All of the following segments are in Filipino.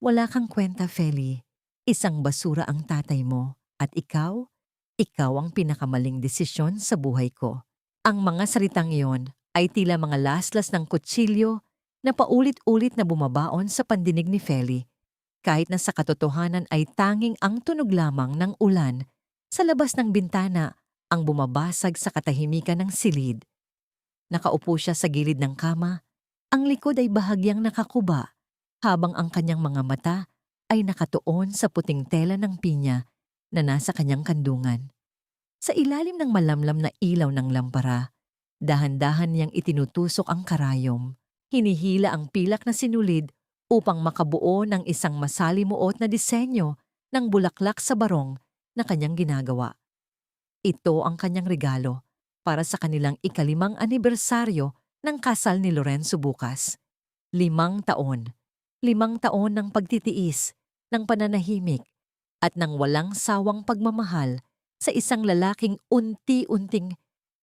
Wala kang kwenta, Feli. Isang basura ang tatay mo. At ikaw ang pinakamaling desisyon sa buhay ko. Ang mga salitang iyon ay tila mga laslas ng kutsilyo na paulit-ulit na bumabaon sa pandinig ni Feli. Kahit na sa katotohanan ay tanging ang tunog lamang ng ulan sa labas ng bintana ang bumabasag sa katahimikan ng silid. Nakaupo siya sa gilid ng kama, ang likod ay bahagyang nakakuba, habang ang kanyang mga mata ay nakatuon sa puting tela ng pinya na nasa kanyang kandungan. Sa ilalim ng malamlam na ilaw ng lampara, dahan-dahan niyang itinutusok ang karayom. Hinihila ang pilak na sinulid upang makabuo ng isang masalimuot na disenyo ng bulaklak sa barong na kanyang ginagawa. Ito ang kanyang regalo para sa kanilang ikalimang anibersaryo ng kasal ni Lorenzo bukas. 5 taon. 5 taon ng pagtitiis, ng pananahimik, at ng walang sawang pagmamahal sa isang lalaking unti-unting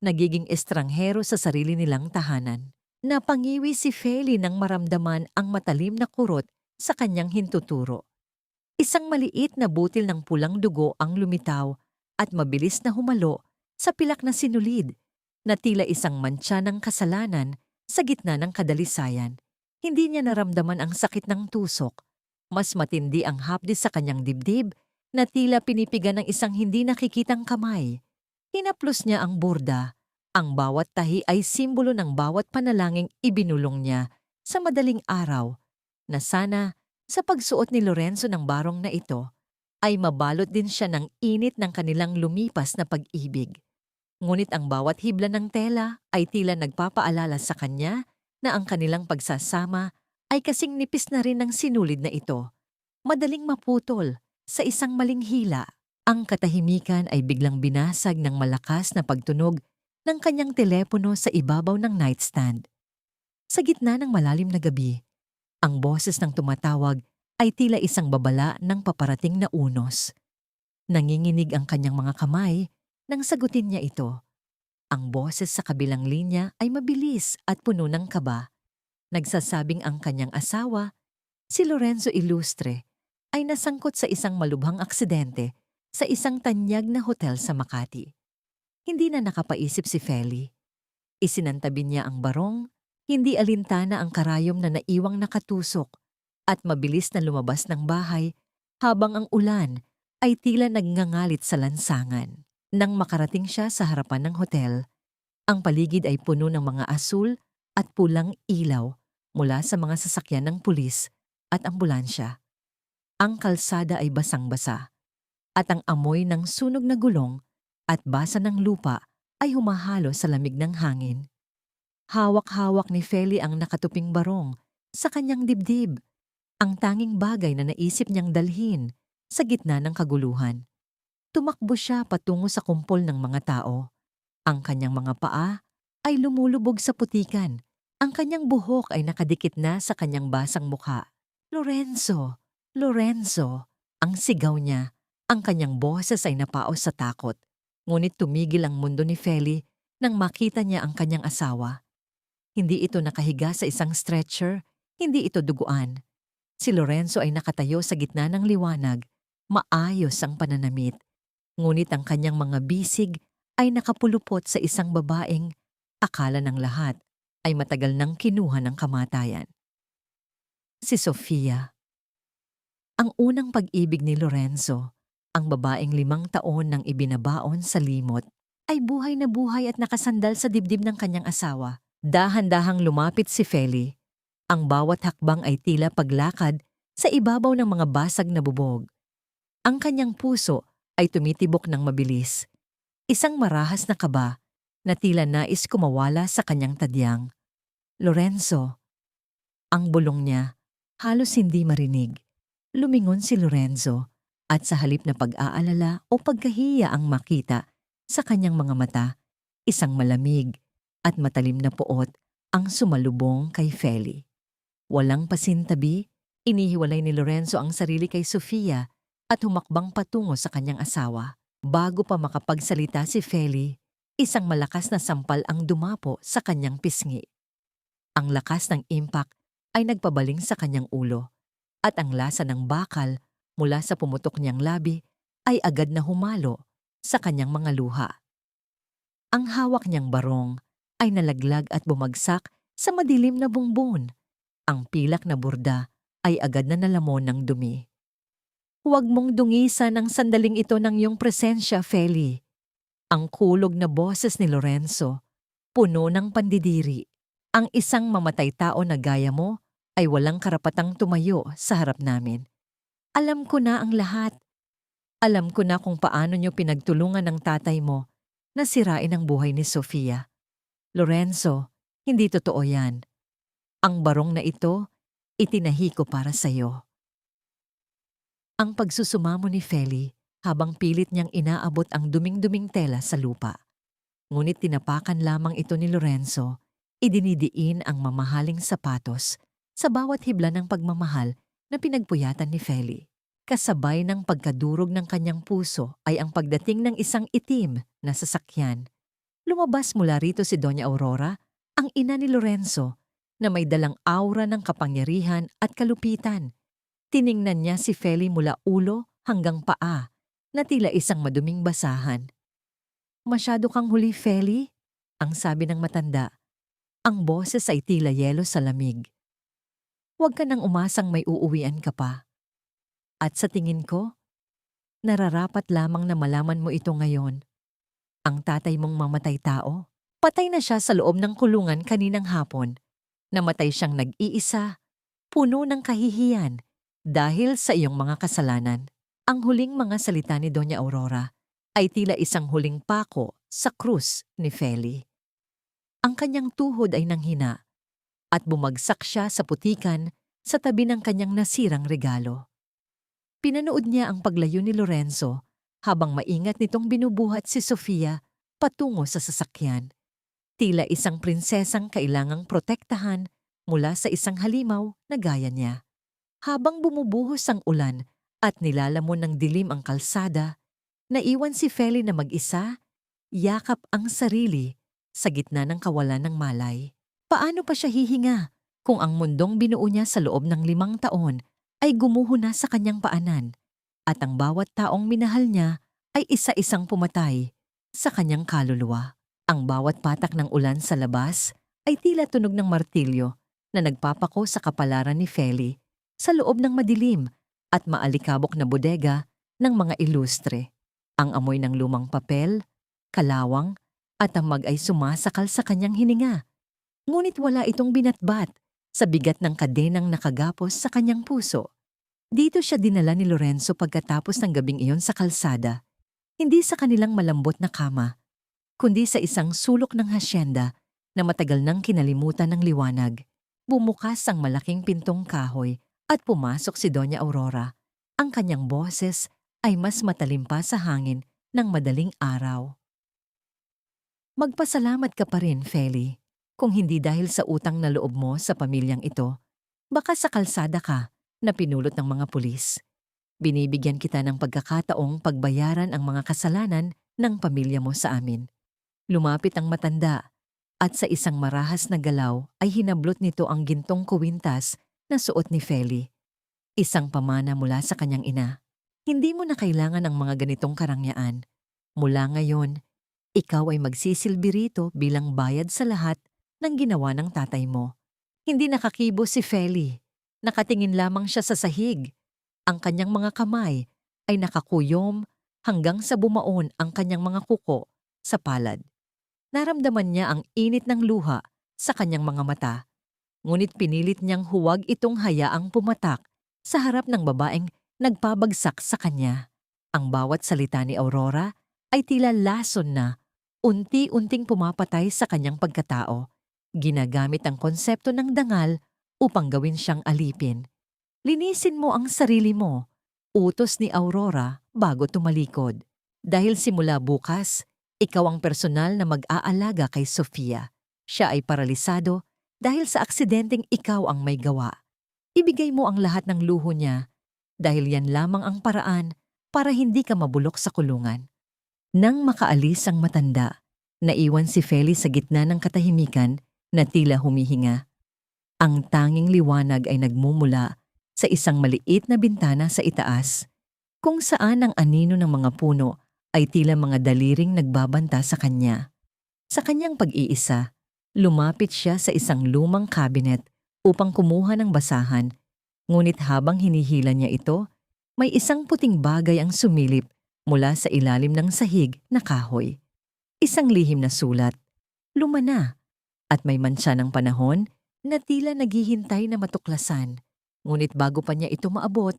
nagiging estranghero sa sarili nilang tahanan. Napangiwi si Feli nang maramdaman ang matalim na kurot sa kanyang hintuturo. Isang maliit na butil ng pulang dugo ang lumitaw at mabilis na humalo sa pilak na sinulid na tila isang mantsa ng kasalanan sa gitna ng kadalisayan. Hindi niya naramdaman ang sakit ng tusok. Mas matindi ang hapdi sa kanyang dibdib na tila pinipigan ng isang hindi nakikitang kamay. Hinaplos niya ang burda. Ang bawat tahi ay simbolo ng bawat panalangin ibinulong niya sa madaling araw na sana sa pagsuot ni Lorenzo ng barong na ito ay mabalot din siya ng init ng kanilang lumipas na pag-ibig. Ngunit ang bawat hibla ng tela ay tila nagpapaalala sa kanya na ang kanilang pagsasama ay kasing nipis na rin ng sinulid na ito. Madaling maputol sa isang maling hila. Ang katahimikan ay biglang binasag ng malakas na pagtunog ng kanyang telepono sa ibabaw ng nightstand. Sa gitna ng malalim na gabi, ang boses ng tumatawag ay tila isang babala ng paparating na unos. Nanginginig ang kanyang mga kamay nang sagutin niya ito. Ang boses sa kabilang linya ay mabilis at puno ng kaba. Nagsasabing ang kanyang asawa, si Lorenzo Ilustre, ay nasangkot sa isang malubhang aksidente sa isang tanyag na hotel sa Makati. Hindi na nakapaisip si Feli. Isinantabi niya ang barong, hindi alintana ang karayom na naiwang nakatusok, at mabilis na lumabas ng bahay habang ang ulan ay tila nagngangalit sa lansangan. Nang makarating siya sa harapan ng hotel, ang paligid ay puno ng mga asul at pulang ilaw mula sa mga sasakyan ng pulis at ambulansya. Ang kalsada ay basang-basa at ang amoy ng sunog na gulong at basa ng lupa ay humahalo sa lamig ng hangin. Hawak-hawak ni Feli ang nakatuping barong sa kanyang dibdib, ang tanging bagay na naisip niyang dalhin sa gitna ng kaguluhan. Tumakbo siya patungo sa kumpol ng mga tao. Ang kanyang mga paa ay lumulubog sa putikan. Ang kanyang buhok ay nakadikit na sa kanyang basang mukha. Lorenzo! Lorenzo! Ang sigaw niya. Ang kanyang boses ay napaos sa takot. Ngunit tumigil ang mundo ni Feli nang makita niya ang kanyang asawa. Hindi ito nakahiga sa isang stretcher, hindi ito duguan. Si Lorenzo ay nakatayo sa gitna ng liwanag, maayos ang pananamit. Ngunit ang kanyang mga bisig ay nakapulupot sa isang babaeng akala ng lahat ay matagal nang kinuha ng kamatayan. Si Sofia. Ang unang pag-ibig ni Lorenzo, ang babaeng 5 taon nang ibinabaon sa limot, ay buhay na buhay at nakasandal sa dibdib ng kanyang asawa. Dahan-dahang lumapit si Feli. Ang bawat hakbang ay tila paglakad sa ibabaw ng mga basag na bubog. Ang kanyang puso ay tumitibok ng mabilis. Isang marahas na kaba na tila nais kumawala sa kanyang tadyang. Lorenzo. Ang bulong niya, halos hindi marinig. Lumingon si Lorenzo at sa halip na pag-aalala o pagkahiya ang makita sa kanyang mga mata, isang malamig at matalim na poot ang sumalubong kay Feli. Walang pasintabi, inihiwalay ni Lorenzo ang sarili kay Sofia at humakbang patungo sa kanyang asawa. Bago pa makapagsalita si Feli, isang malakas na sampal ang dumapo sa kanyang pisngi. Ang lakas ng impact ay nagpabaling sa kanyang ulo. at ang lasa ng bakal mula sa pumutok niyang labi ay agad na humalo sa kanyang mga luha. Ang hawak niyang barong ay nalaglag at bumagsak sa madilim na bungbun. Ang pilak na burda ay agad na nalamon ng dumi. Huwag mong dungisan ang sandaling ito ng iyong presensya, Feli. Ang kulog na boses ni Lorenzo, puno ng pandidiri. Ang isang mamatay tao na gaya mo ay walang karapatang tumayo sa harap namin. Alam ko na ang lahat. Alam ko na kung paano niyo pinagtulungan ng tatay mo na sirain ang buhay ni Sofia. Lorenzo, hindi totoo yan. Ang barong na ito, itinahi ko para sa'yo. Ang pagsusumamo ni Feli habang pilit niyang inaabot ang duming-duming tela sa lupa. Ngunit tinapakan lamang ito ni Lorenzo, idinidiin ang mamahaling sapatos sa bawat hibla ng pagmamahal na pinagpuyatan ni Feli. Kasabay ng pagkadurog ng kanyang puso ay ang pagdating ng isang itim na sasakyan. Lumabas mula rito si Doña Aurora, ang ina ni Lorenzo, na may dalang aura ng kapangyarihan at kalupitan. Tiningnan niya si Feli mula ulo hanggang paa, na tila isang maduming basahan. "Masyado kang huli, Feli," ang sabi ng matanda. Ang boses ay tila yelo sa lamig. "Huwag ka nang umasang may uuwian ka pa. At sa tingin ko, nararapat lamang na malaman mo ito ngayon. Ang tatay mong mamatay tao, patay na siya sa loob ng kulungan kaninang hapon. Namatay siyang nag-iisa, puno ng kahihiyan, dahil sa iyong mga kasalanan." Ang huling mga salita ni Doña Aurora ay tila isang huling pako sa krus ni Feli. Ang kanyang tuhod ay nanghina at bumagsak siya sa putikan sa tabi ng kanyang nasirang regalo. Pinanood niya ang paglayo ni Lorenzo habang maingat nitong binubuhat si Sofia patungo sa sasakyan. Tila isang prinsesang kailangang protektahan mula sa isang halimaw na gaya niya. Habang bumubuhos ang ulan at nilalamon ng dilim ang kalsada, naiwan si Feli na mag-isa, yakap ang sarili sa gitna ng kawalan ng malay. Paano pa siya hihinga kung ang mundong binuo niya sa loob ng 5 taon ay gumuho na sa kanyang paanan at ang bawat taong minahal niya ay isa-isang pumatay sa kanyang kaluluwa? Ang bawat patak ng ulan sa labas ay tila tunog ng martilyo na nagpapako sa kapalaran ni Feli sa loob ng madilim at maalikabok na bodega ng mga ilustre. Ang amoy ng lumang papel, kalawang, at amag ay sumasakal sa kanyang hininga. Ngunit wala itong binatbat sa bigat ng kadenang nakagapos sa kanyang puso. Dito siya dinala ni Lorenzo pagkatapos ng gabing iyon sa kalsada, hindi sa kanilang malambot na kama, kundi sa isang sulok ng hasyenda na matagal nang kinalimutan ng liwanag. Bumukas ang malaking pintong kahoy at pumasok si Doña Aurora. Ang kanyang boses ay mas matalim pa sa hangin ng madaling araw. "Magpasalamat ka pa rin, Feli. Kung hindi dahil sa utang na loob mo sa pamilyang ito, baka sa kalsada ka na pinulot ng mga pulis. Binibigyan kita ng pagkakataong pagbayaran ang mga kasalanan ng pamilya mo sa amin." Lumapit ang matanda at sa isang marahas na galaw ay hinablot nito ang gintong kuwintas na suot ni Feli. Isang pamana mula sa kanyang ina. "Hindi mo na kailangan ang mga ganitong karangyaan. Mula ngayon, ikaw ay magsisilbi rito bilang bayad sa lahat ng ginawa ng tatay mo." Hindi nakakibo si Feli. Nakatingin lamang siya sa sahig. Ang kanyang mga kamay ay nakakuyom hanggang sa bumaon ang kanyang mga kuko sa palad. Naramdaman niya ang init ng luha sa kanyang mga mata. Ngunit pinilit niyang huwag itong hayaang pumatak sa harap ng babaeng nagpabagsak sa kanya. Ang bawat salita ni Aurora ay tila lason na unti-unting pumapatay sa kanyang pagkatao. Ginagamit ang konsepto ng dangal upang gawin siyang alipin. "Linisin mo ang sarili mo," utos ni Aurora bago tumalikod. "Dahil simula bukas, ikaw ang personal na mag-aalaga kay Sofia. Siya ay paralisado dahil sa aksidenteng ikaw ang may gawa. Ibigay mo ang lahat ng luho niya dahil yan lamang ang paraan para hindi ka mabulok sa kulungan." Nang makaalis ang matanda, naiwan si Feli sa gitna ng katahimikan na tila humihinga. Ang tanging liwanag ay nagmumula sa isang maliit na bintana sa itaas, kung saan ang anino ng mga puno ay tila mga daliring nagbabanta sa kanya. Sa kanyang pag-iisa, lumapit siya sa isang lumang cabinet upang kumuha ng basahan, ngunit habang hinihila niya ito, may isang puting bagay ang sumilip mula sa ilalim ng sahig na kahoy. Isang lihim na sulat, luma na, at may mantsa ng panahon na tila naghihintay na matuklasan. Ngunit bago pa niya ito maabot,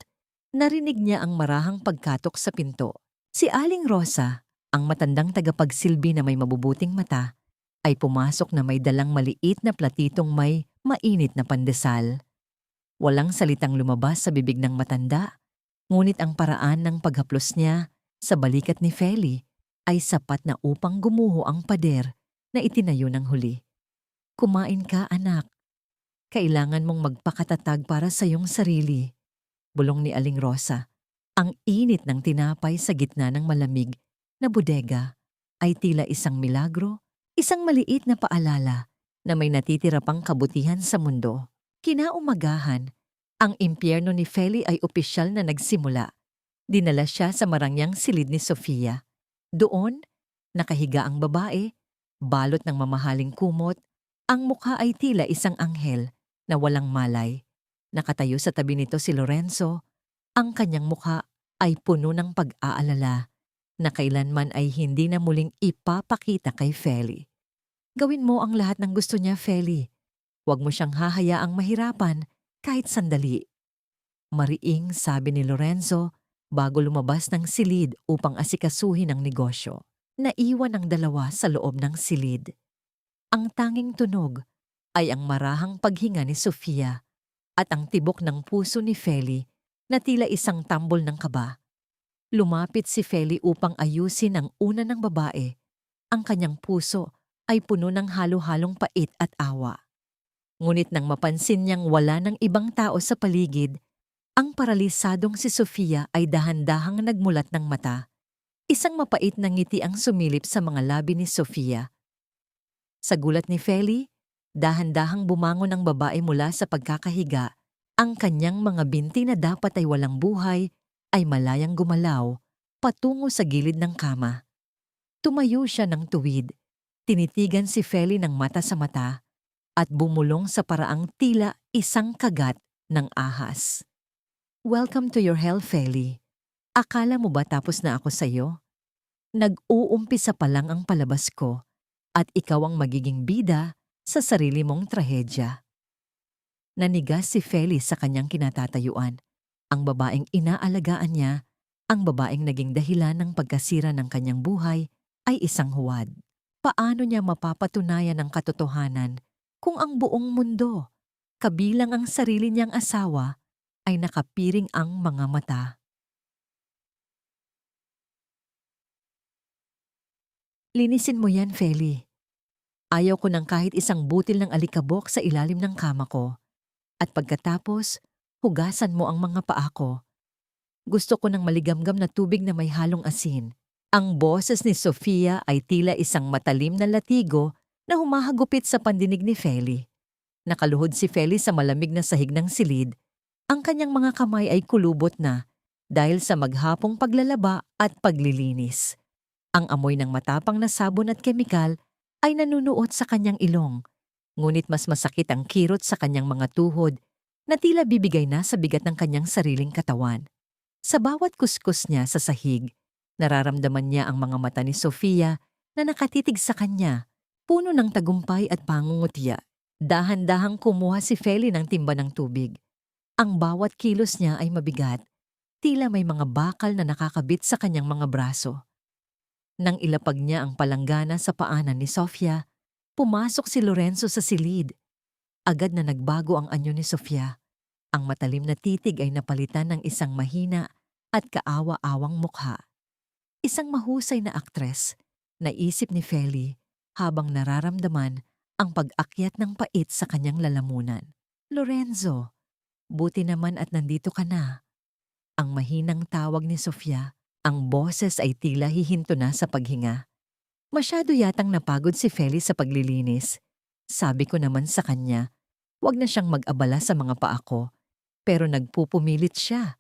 narinig niya ang marahang pagkatok sa pinto. Si Aling Rosa, ang matandang tagapagsilbi na may mabubuting mata, ay pumasok na may dalang maliit na platitong may mainit na pandesal. Walang salitang lumabas sa bibig ng matanda, ngunit ang paraan ng paghaplos niya sa balikat ni Feli ay sapat na upang gumuho ang pader na itinayo ng huli. Kumain ka, anak. Kailangan mong magpakatatag para sa iyong sarili, bulong ni Aling Rosa. Ang init ng tinapay sa gitna ng malamig na bodega ay tila isang milagro, isang maliit na paalala na may natitira pang kabutihan sa mundo. Kinaumagahan, ang impyerno ni Feli ay opisyal na nagsimula. Dinala siya sa marangyang silid ni Sofia. Doon, nakahiga ang babae, balot ng mamahaling kumot, ang mukha ay tila isang anghel na walang malay. Nakatayo sa tabi nito si Lorenzo, ang kanyang mukha ay puno ng pag-aalala na kailanman ay hindi na muling ipapakita kay Feli. Gawin mo ang lahat ng gusto niya, Feli. Huwag mo siyang hahayaang mahirapan kahit sandali. Mariing sabi ni Lorenzo bago lumabas ng silid upang asikasuhin ang negosyo. Naiwan ang dalawa sa loob ng silid. Ang tanging tunog ay ang marahang paghinga ni Sofia at ang tibok ng puso ni Feli na tila isang tambol ng kaba. Lumapit si Feli upang ayusin ang una ng babae. Ang kanyang puso ay puno ng halo-halong pait at awa. Ngunit nang mapansin niyang wala ng ibang tao sa paligid, ang paralisadong si Sofia ay dahan-dahang nagmulat ng mata. Isang mapait na ngiti ang sumilip sa mga labi ni Sofia. Sa gulat ni Feli, dahan-dahang bumangon ang babae mula sa pagkakahiga. Ang kanyang mga binti na dapat ay walang buhay ay malayang gumalaw patungo sa gilid ng kama. Tumayo siya ng tuwid, tinitigan si Feli ng mata sa mata at bumulong sa paraang tila isang kagat ng ahas. Welcome to your hell, Feli. Akala mo ba tapos na ako sa'yo? Nag-uumpisa pa lang ang palabas ko at ikaw ang magiging bida sa sarili mong trahedya. Nanigas si Feli sa kanyang kinatatayuan. Ang babaeng inaalagaan niya, ang babaeng naging dahilan ng pagkasira ng kanyang buhay, ay isang huwad. Paano niya mapapatunayan ang katotohanan kung ang buong mundo, kabilang ang sarili niyang asawa, ay nakapiring ang mga mata? Linisin mo yan, Feli. Ayaw ko ng kahit isang butil ng alikabok sa ilalim ng kama ko. At pagkatapos, hugasan mo ang mga paa ko. Gusto ko ng maligamgam na tubig na may halong asin. Ang boses ni Sofia ay tila isang matalim na latigo na humahagupit sa pandinig ni Feli. Nakaluhod si Feli sa malamig na sahig ng silid. Ang kanyang mga kamay ay kulubot na dahil sa maghapong paglalaba at paglilinis. Ang amoy ng matapang na sabon at kemikal ay nanunuot sa kanyang ilong, ngunit mas masakit ang kirot sa kanyang mga tuhod na tila bibigay na sa bigat ng kanyang sariling katawan. Sa bawat kuskus niya sa sahig, nararamdaman niya ang mga mata ni Sofia na nakatitig sa kanya, puno ng tagumpay at pangungutya. Dahan-dahang kumuha si Feli ng timba ng tubig. Ang bawat kilos niya ay mabigat, tila may mga bakal na nakakabit sa kanyang mga braso. Nang ilapag niya ang palanggana sa paanan ni Sofia, pumasok si Lorenzo sa silid. Agad na nagbago ang anyo ni Sofia. Ang matalim na titig ay napalitan ng isang mahina at kaawa-awang mukha. Isang mahusay na aktres, naisip ni Feli habang nararamdaman ang pag-akyat ng pait sa kanyang lalamunan. Lorenzo, buti naman at nandito ka na. Ang mahinang tawag ni Sofia, ang boses ay tila hihinto na sa paghinga. Masyado yatang napagod si Feli sa paglilinis. Sabi ko naman sa kanya, huwag na siyang mag-abala sa mga paa ko. Pero nagpupumilit siya.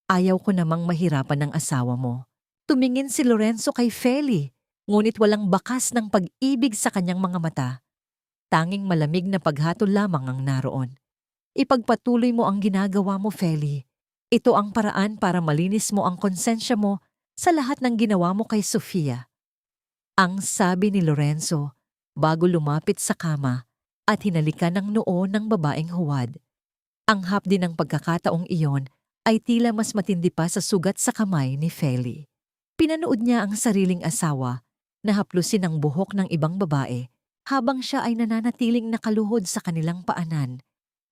Ayaw ko namang mahirapan ng asawa mo. Tumingin si Lorenzo kay Feli, ngunit walang bakas ng pag-ibig sa kanyang mga mata. Tanging malamig na paghatol lamang ang naroon. Ipagpatuloy mo ang ginagawa mo, Feli. Ito ang paraan para malinis mo ang konsensya mo sa lahat ng ginawa mo kay Sofia. Ang sabi ni Lorenzo bago lumapit sa kama at hinalikan ng noo ng babaeng huwad. Ang hapdi ng pagkakataong iyon ay tila mas matindi pa sa sugat sa kamay ni Feli. Pinanood niya ang sariling asawa na haplusin ang buhok ng ibang babae habang siya ay nananatiling nakaluhod sa kanilang paanan,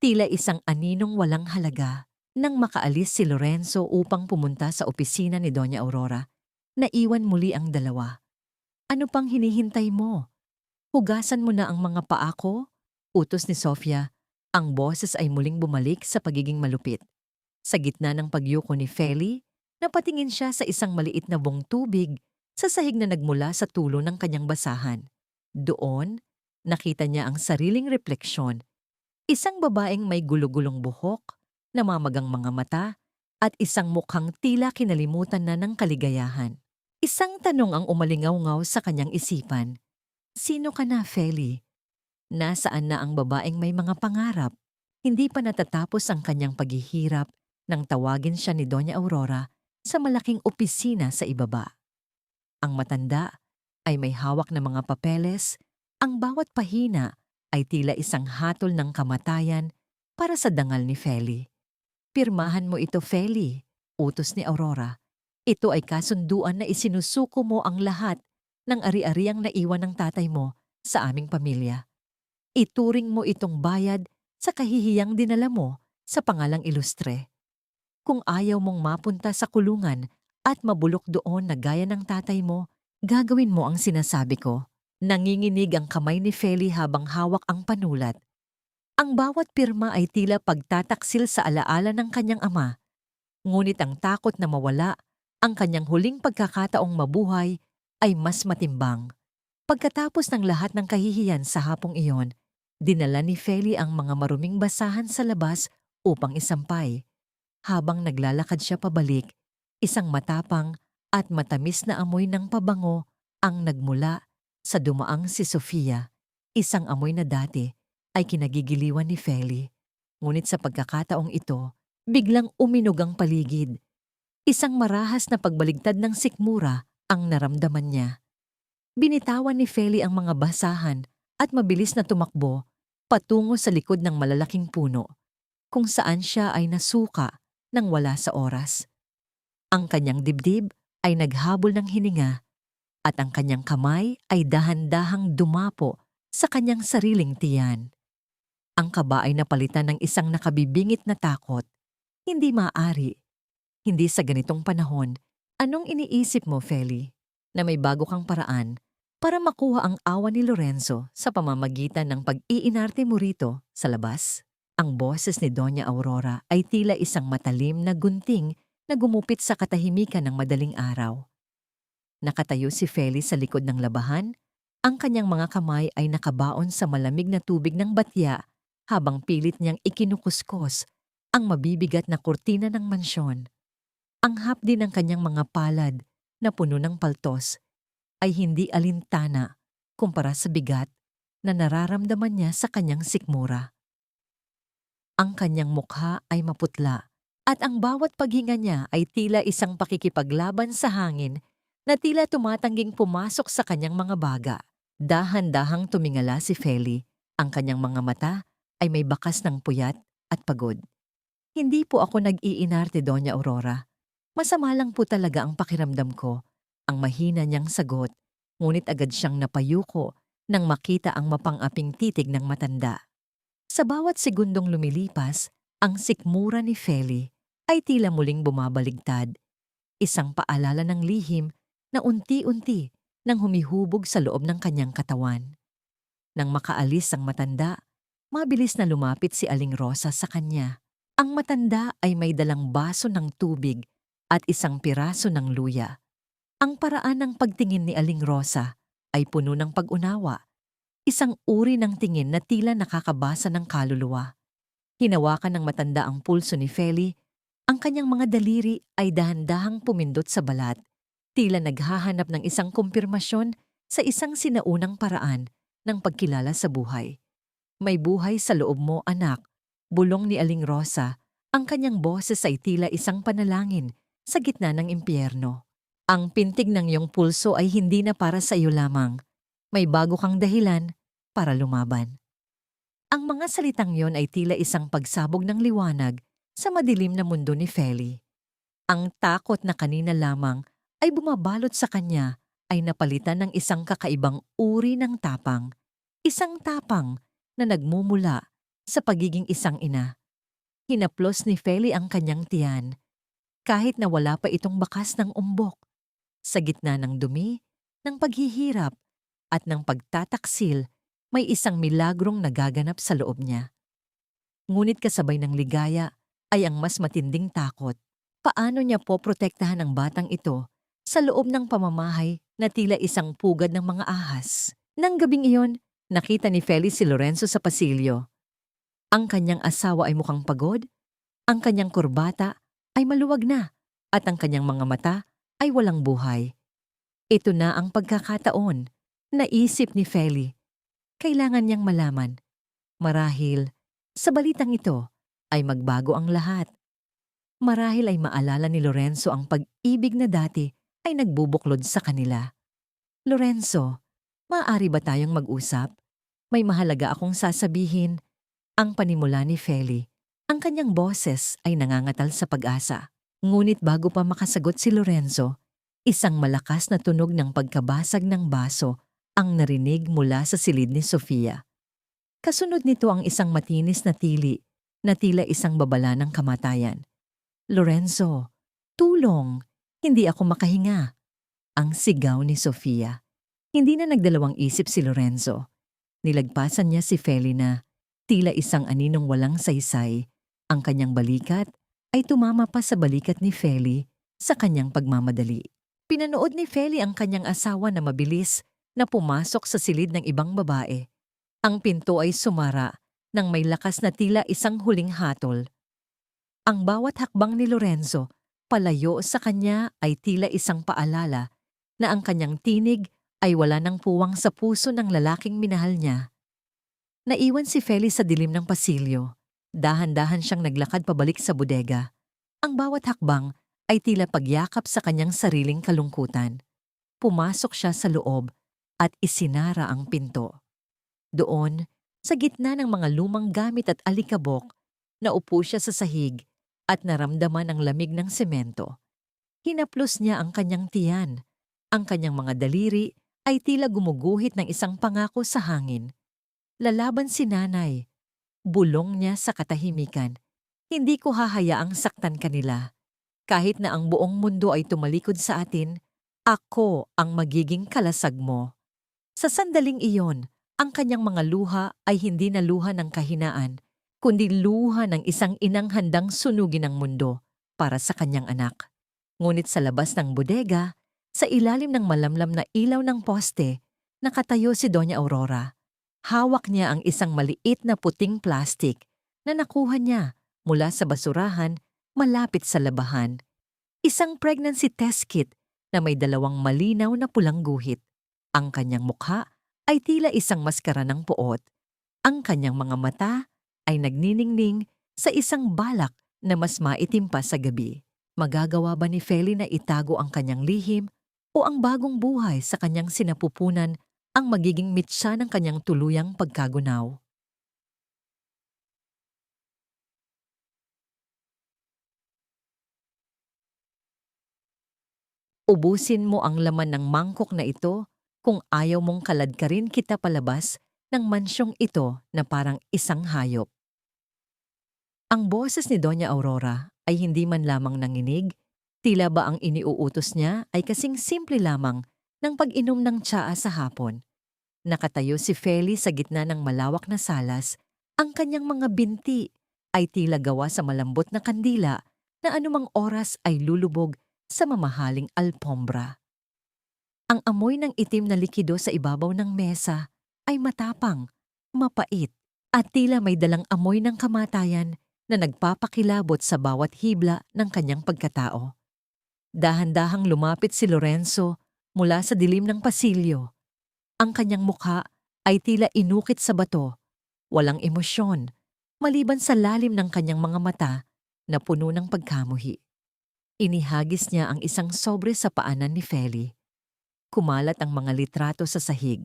tila isang aninong walang halaga. Nang makaalis si Lorenzo upang pumunta sa opisina ni Doña Aurora, naiwan muli ang dalawa. Ano pang hinihintay mo? Hugasan mo na ang mga paa ko? Utos ni Sofia. Ang boses ay muling bumalik sa pagiging malupit. Sa gitna ng pagyuko ni Feli, napatingin siya sa isang maliit na bong tubig sa sahig na nagmula sa tulo ng kanyang basahan. Doon, nakita niya ang sariling refleksyon. Isang babaeng may gulugulong buhok, namamagang mga mata, at isang mukhang tila kinalimutan na ng kaligayahan. Isang tanong ang umalingaw-ngaw sa kanyang isipan. Sino ka na, Feli? Nasaan na ang babaeng may mga pangarap? Hindi pa natatapos ang kanyang paghihirap nang tawagin siya ni Doña Aurora sa malaking opisina sa ibaba. Ang matanda ay may hawak na mga papeles, ang bawat pahina ay tila isang hatol ng kamatayan para sa dangal ni Feli. Pirmahan mo ito, Feli, utos ni Aurora. Ito ay kasunduan na isinusuko mo ang lahat ng ari-ariang naiwan ng tatay mo sa aming pamilya. Ituring mo itong bayad sa kahihiyang dinala mo sa pangalang ilustre. Kung ayaw mong mapunta sa kulungan at mabulok doon na gaya ng tatay mo, gagawin mo ang sinasabi ko. Nanginginig ang kamay ni Feli habang hawak ang panulat. Ang bawat pirma ay tila pagtataksil sa alaala ng kanyang ama. Ngunit ang takot na mawala ang kanyang huling pagkakataong mabuhay ay mas matimbang. Pagkatapos ng lahat ng kahihiyan sa hapong iyon, dinala ni Feli ang mga maruming basahan sa labas upang isampay. Habang naglalakad siya pabalik, isang matapang at matamis na amoy ng pabango ang nagmula sa dumaang si Sofia, isang amoy na dati ay kinagigiliwan ni Feli. Ngunit sa pagkakataong ito, biglang uminog ang paligid. Isang marahas na pagbaligtad ng sikmura ang naramdaman niya. Binitawan ni Feli ang mga basahan at mabilis na tumakbo patungo sa likod ng malalaking puno, kung saan siya ay nasuka nang wala sa oras. Ang kanyang dibdib ay naghabol ng hininga at ang kanyang kamay ay dahan-dahang dumapo sa kanyang sariling tiyan. Ang kaba ay napalitan ng isang nakabibingit na takot. Hindi maaari. Hindi sa ganitong panahon. Anong iniisip mo, Feli? Na may bago kang paraan para makuha ang awa ni Lorenzo sa pamamagitan ng pag-iinarte mo rito sa labas? Ang boses ni Doña Aurora ay tila isang matalim na gunting na gumupit sa katahimikan ng madaling araw. Nakatayo si Feli sa likod ng labahan. Ang kanyang mga kamay ay nakabaon sa malamig na tubig ng batya habang pilit niyang ikinukuskos ang mabibigat na kurtina ng mansyon. Ang hapdi ng kanyang mga palad na puno ng paltos ay hindi alintana kumpara sa bigat na nararamdaman niya sa kanyang sikmura. Ang kanyang mukha ay maputla at ang bawat paghinga niya ay tila isang pakikipaglaban sa hangin na tila tumatangging pumasok sa kanyang mga baga. Dahan-dahang tumingala si Feli. Ang kanyang mga mata ay may bakas ng puyat at pagod. Hindi po ako nag-iinarte, Doña Aurora. Masama lang po talaga ang pakiramdam ko. Ang mahina niyang sagot, ngunit agad siyang napayuko nang makita ang mapang-aping titig ng matanda. Sa bawat segundong lumilipas, ang sikmura ni Feli ay tila muling bumabaligtad. Isang paalala ng lihim na unti-unti nang humihubog sa loob ng kanyang katawan. Nang makaalis ang matanda, mabilis na lumapit si Aling Rosa sa kanya. Ang matanda ay may dalang baso ng tubig at isang piraso ng luya. Ang paraan ng pagtingin ni Aling Rosa ay puno ng pag-unawa, isang uri ng tingin na tila nakakabasa ng kaluluwa. Hinawakan ng matanda ang pulso ni Feli. Ang kanyang mga daliri ay dahan-dahang pumindot sa balat, tila naghahanap ng isang kumpirmasyon sa isang sinaunang paraan ng pagkilala sa buhay. May buhay sa loob mo, anak. Bulong ni Aling Rosa. Ang kanyang boses ay tila isang panalangin sa gitna ng impyerno. Ang pintig ng iyong pulso ay hindi na para sa iyo lamang. May bago kang dahilan para lumaban. Ang mga salitang yon ay tila isang pagsabog ng liwanag sa madilim na mundo ni Feli. Ang takot na kanina lamang ay bumabalot sa kanya ay napalitan ng isang kakaibang uri ng tapang. Isang tapang na nagmumula sa pagiging isang ina. Hinaplos ni Feli ang kanyang tiyan kahit na wala pa itong bakas ng umbok. Sa gitna ng dumi, ng paghihirap at ng pagtataksil, may isang milagrong nagaganap sa loob niya. Ngunit kasabay ng ligaya ay ang mas matinding takot. Paano niya poprotektahan ang batang ito sa loob ng pamamahay na tila isang pugad ng mga ahas? Nang gabing iyon, nakita ni Feli si Lorenzo sa pasilyo. Ang kanyang asawa ay mukhang pagod, ang kanyang kurbata ay maluwag na, at ang kanyang mga mata ay walang buhay. Ito na ang pagkakataon, naisip ni Feli. Kailangan niyang malaman. Marahil, sa balitang ito, ay magbago ang lahat. Marahil ay maalala ni Lorenzo ang pag-ibig na dati ay nagbubuklod sa kanila. Lorenzo, maaari ba tayong mag-usap? May mahalaga akong sasabihin. Ang panimula ni Feli. Ang kanyang boses ay nangangatal sa pag-asa. Ngunit bago pa makasagot si Lorenzo, isang malakas na tunog ng pagkabasag ng baso ang narinig mula sa silid ni Sofia. Kasunod nito ang isang matinis na tili na tila isang babala ng kamatayan. Lorenzo, tulong! Hindi ako makahinga. Ang sigaw ni Sofia. Hindi na nagdalawang isip si Lorenzo. Nilagpasan niya si Feli na tila isang aninong walang saysay. Ang kanyang balikat ay tumama pa sa balikat ni Feli sa kanyang pagmamadali. Pinanood ni Feli ang kanyang asawa na mabilis na pumasok sa silid ng ibang babae. Ang pinto ay sumara nang may lakas na tila isang huling hatol. Ang bawat hakbang ni Lorenzo palayo sa kanya ay tila isang paalala na ang kanyang tinig ay wala ng puwang sa puso ng lalaking minahal niya. Naiwan si Feli sa dilim ng pasilyo. Dahan-dahan siyang naglakad pabalik sa bodega. Ang bawat hakbang ay tila pagyakap sa kanyang sariling kalungkutan. Pumasok siya sa loob at isinara ang pinto. Doon, sa gitna ng mga lumang gamit at alikabok, naupo siya sa sahig at naramdaman ang lamig ng semento. Hinaplos niya ang kanyang tiyan. Ang kanyang mga daliri ay tila gumuguhit ng isang pangako sa hangin. Lalaban si nanay. Bulong niya sa katahimikan. Hindi ko hahayaang saktan kanila. Kahit na ang buong mundo ay tumalikod sa atin, ako ang magiging kalasag mo. Sa sandaling iyon, ang kanyang mga luha ay hindi na luha ng kahinaan, kundi luha ng isang inang handang sunugin ang mundo para sa kanyang anak. Ngunit sa labas ng bodega, sa ilalim ng malamlam na ilaw ng poste, nakatayo si Doña Aurora. Hawak niya ang isang maliit na puting plastik na nakuha niya mula sa basurahan malapit sa labahan. Isang pregnancy test kit na may 2 malinaw na pulang guhit. Ang kanyang mukha ay tila isang maskara ng puot. Ang kanyang mga mata ay nagniningning sa isang balak na mas maitim pa sa gabi. Magagawa ba ni Feli na itago ang kanyang lihim o ang bagong buhay sa kanyang sinapupunan ang magiging mitsa ng kanyang tuluyang pagkagunaw? Ubusin mo ang laman ng mangkok na ito kung ayaw mong kaladkarin kita palabas ng mansyong ito na parang isang hayop. Ang boses ni Doña Aurora ay hindi man lamang nanginig, tila ba ang iniuutos niya ay kasing simple lamang ng pag-inom ng tsaa sa hapon. Nakatayo si Feli sa gitna ng malawak na salas, ang kanyang mga binti ay tila gawa sa malambot na kandila na anumang oras ay lulubog sa mamahaling alpombra. Ang amoy ng itim na likido sa ibabaw ng mesa ay matapang, mapait, at tila may dalang amoy ng kamatayan na nagpapakilabot sa bawat hibla ng kanyang pagkatao. Dahan-dahang lumapit si Lorenzo mula sa dilim ng pasilyo. Ang kanyang mukha ay tila inukit sa bato, walang emosyon, maliban sa lalim ng kanyang mga mata na puno ng pagkamuhi. Inihagis niya ang isang sobre sa paanan ni Feli. Kumalat ang mga litrato sa sahig,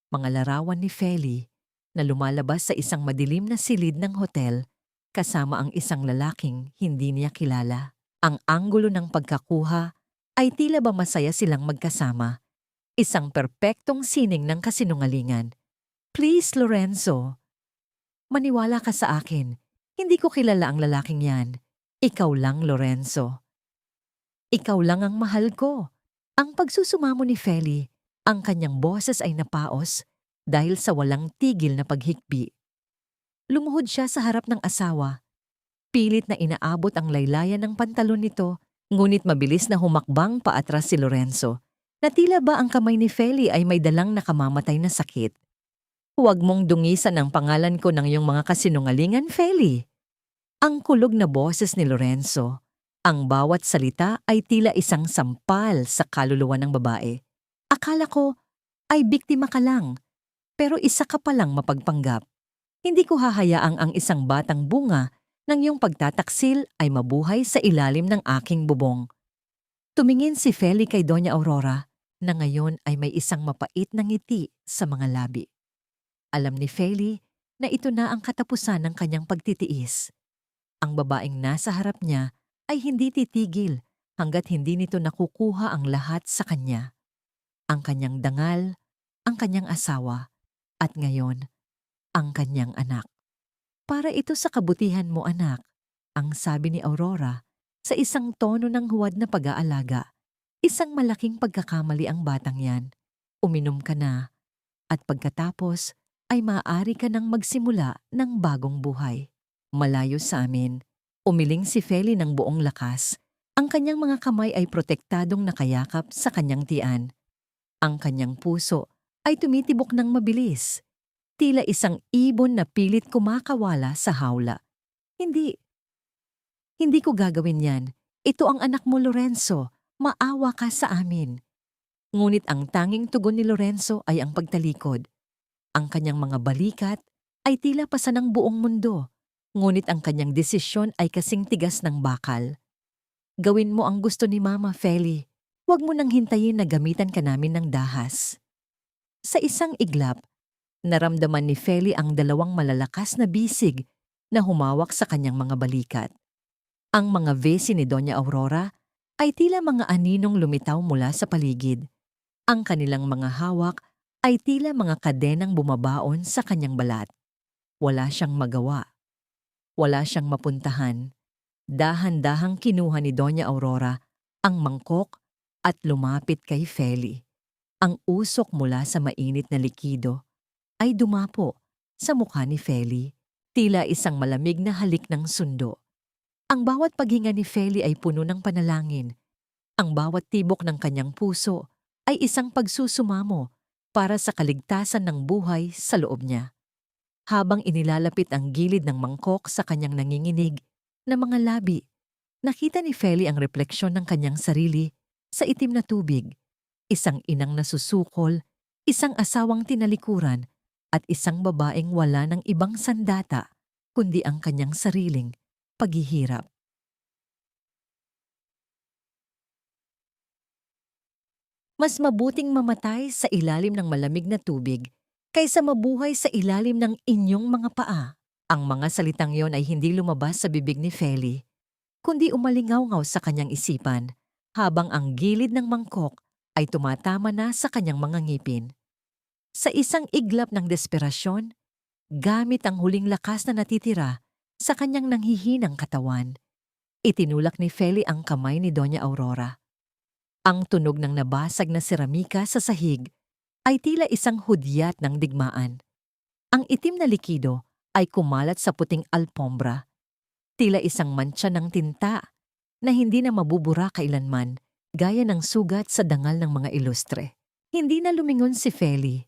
mga larawan ni Feli na lumalabas sa isang madilim na silid ng hotel kasama ang isang lalaking hindi niya kilala. Ang anggulo ng pagkakuha ay tila ba masaya silang magkasama. Isang perpektong sining ng kasinungalingan. Please, Lorenzo. Maniwala ka sa akin. Hindi ko kilala ang lalaking yan. Ikaw lang, Lorenzo. Ikaw lang ang mahal ko. Ang pagsusumamo ni Feli, ang kanyang boses ay napaos dahil sa walang tigil na paghikbi. Lumuhod siya sa harap ng asawa. Pilit na inaabot ang laylayan ng pantalon nito, ngunit mabilis na humakbang paatras si Lorenzo, na tila ba ang kamay ni Feli ay may dalang nakamamatay na sakit. Huwag mong dungisan ang pangalan ko ng iyong mga kasinungalingan, Feli. Ang kulog na boses ni Lorenzo, ang bawat salita ay tila isang sampal sa kaluluwa ng babae. Akala ko ay biktima ka lang, pero isa ka palang mapagpanggap. Hindi ko hahayaang ang isang batang bunga ng iyong pagtataksil ay mabuhay sa ilalim ng aking bubong. Tumingin si Feli kay Doña Aurora na ngayon ay may isang mapait na ngiti sa mga labi. Alam ni Feli na ito na ang katapusan ng kanyang pagtitiis. Ang babaeng nasa harap niya ay hindi titigil hanggat hindi nito nakukuha ang lahat sa kanya. Ang kanyang dangal, ang kanyang asawa, at ngayon, ang kanyang anak. Para ito sa kabutihan mo, anak, ang sabi ni Aurora sa isang tono ng huwad na pag-aalaga. Isang malaking pagkakamali ang batang yan. Uminom ka na, at pagkatapos ay maaari ka nang magsimula ng bagong buhay. Malayo sa amin, umiling si Feli ng buong lakas. Ang kanyang mga kamay ay protektadong nakayakap sa kanyang tiyan. Ang kanyang puso ay tumitibok ng mabilis. Tila isang ibon na pilit kumakawala sa hawla. Hindi ko gagawin yan. Ito ang anak mo, Lorenzo. Maawa ka sa amin. Ngunit ang tanging tugon ni Lorenzo ay ang pagtalikod. Ang kanyang mga balikat ay tila pasa ng buong mundo. Ngunit ang kanyang desisyon ay kasing tigas ng bakal. Gawin mo ang gusto ni Mama, Feli. Huwag mo nang hintayin na gamitan ka namin ng dahas. Sa isang iglap, naramdaman ni Feli ang dalawang malalakas na bisig na humawak sa kanyang mga balikat. Ang mga vesi ni Doña Aurora ay tila mga aninong lumitaw mula sa paligid. Ang kanilang mga hawak ay tila mga kadenang bumabaon sa kanyang balat. Wala siyang magawa. Wala siyang mapuntahan. Dahan-dahang kinuha ni Doña Aurora ang mangkok at lumapit kay Feli. Ang usok mula sa mainit na likido ay dumapo sa mukha ni Feli, tila isang malamig na halik ng sundo. Ang bawat paghinga ni Feli ay puno ng panalangin. Ang bawat tibok ng kanyang puso ay isang pagsusumamo para sa kaligtasan ng buhay sa loob niya. Habang inilalapit ang gilid ng mangkok sa kanyang nanginginig na mga labi, nakita ni Feli ang refleksyon ng kanyang sarili sa itim na tubig. Isang inang nasusukol, isang asawang tinalikuran, at isang babaeng wala ng ibang sandata kundi ang kanyang sariling paghihirap. Mas mabuting mamatay sa ilalim ng malamig na tubig kaysa mabuhay sa ilalim ng inyong mga paa. Ang mga salitang yon ay hindi lumabas sa bibig ni Feli, kundi umalingaw-ngaw sa kanyang isipan habang ang gilid ng mangkok ay tumatama na sa kanyang mga ngipin. Sa isang iglap ng desperasyon, gamit ang huling lakas na natitira sa kanyang nanghihinang katawan, itinulak ni Feli ang kamay ni Doña Aurora. Ang tunog ng nabasag na seramika sa sahig ay tila isang hudyat ng digmaan. Ang itim na likido ay kumalat sa puting alpombra, tila isang mantsa ng tinta na hindi na mabubura kailanman, gaya ng sugat sa dangal ng mga ilustre. Hindi na lumingon si Feli.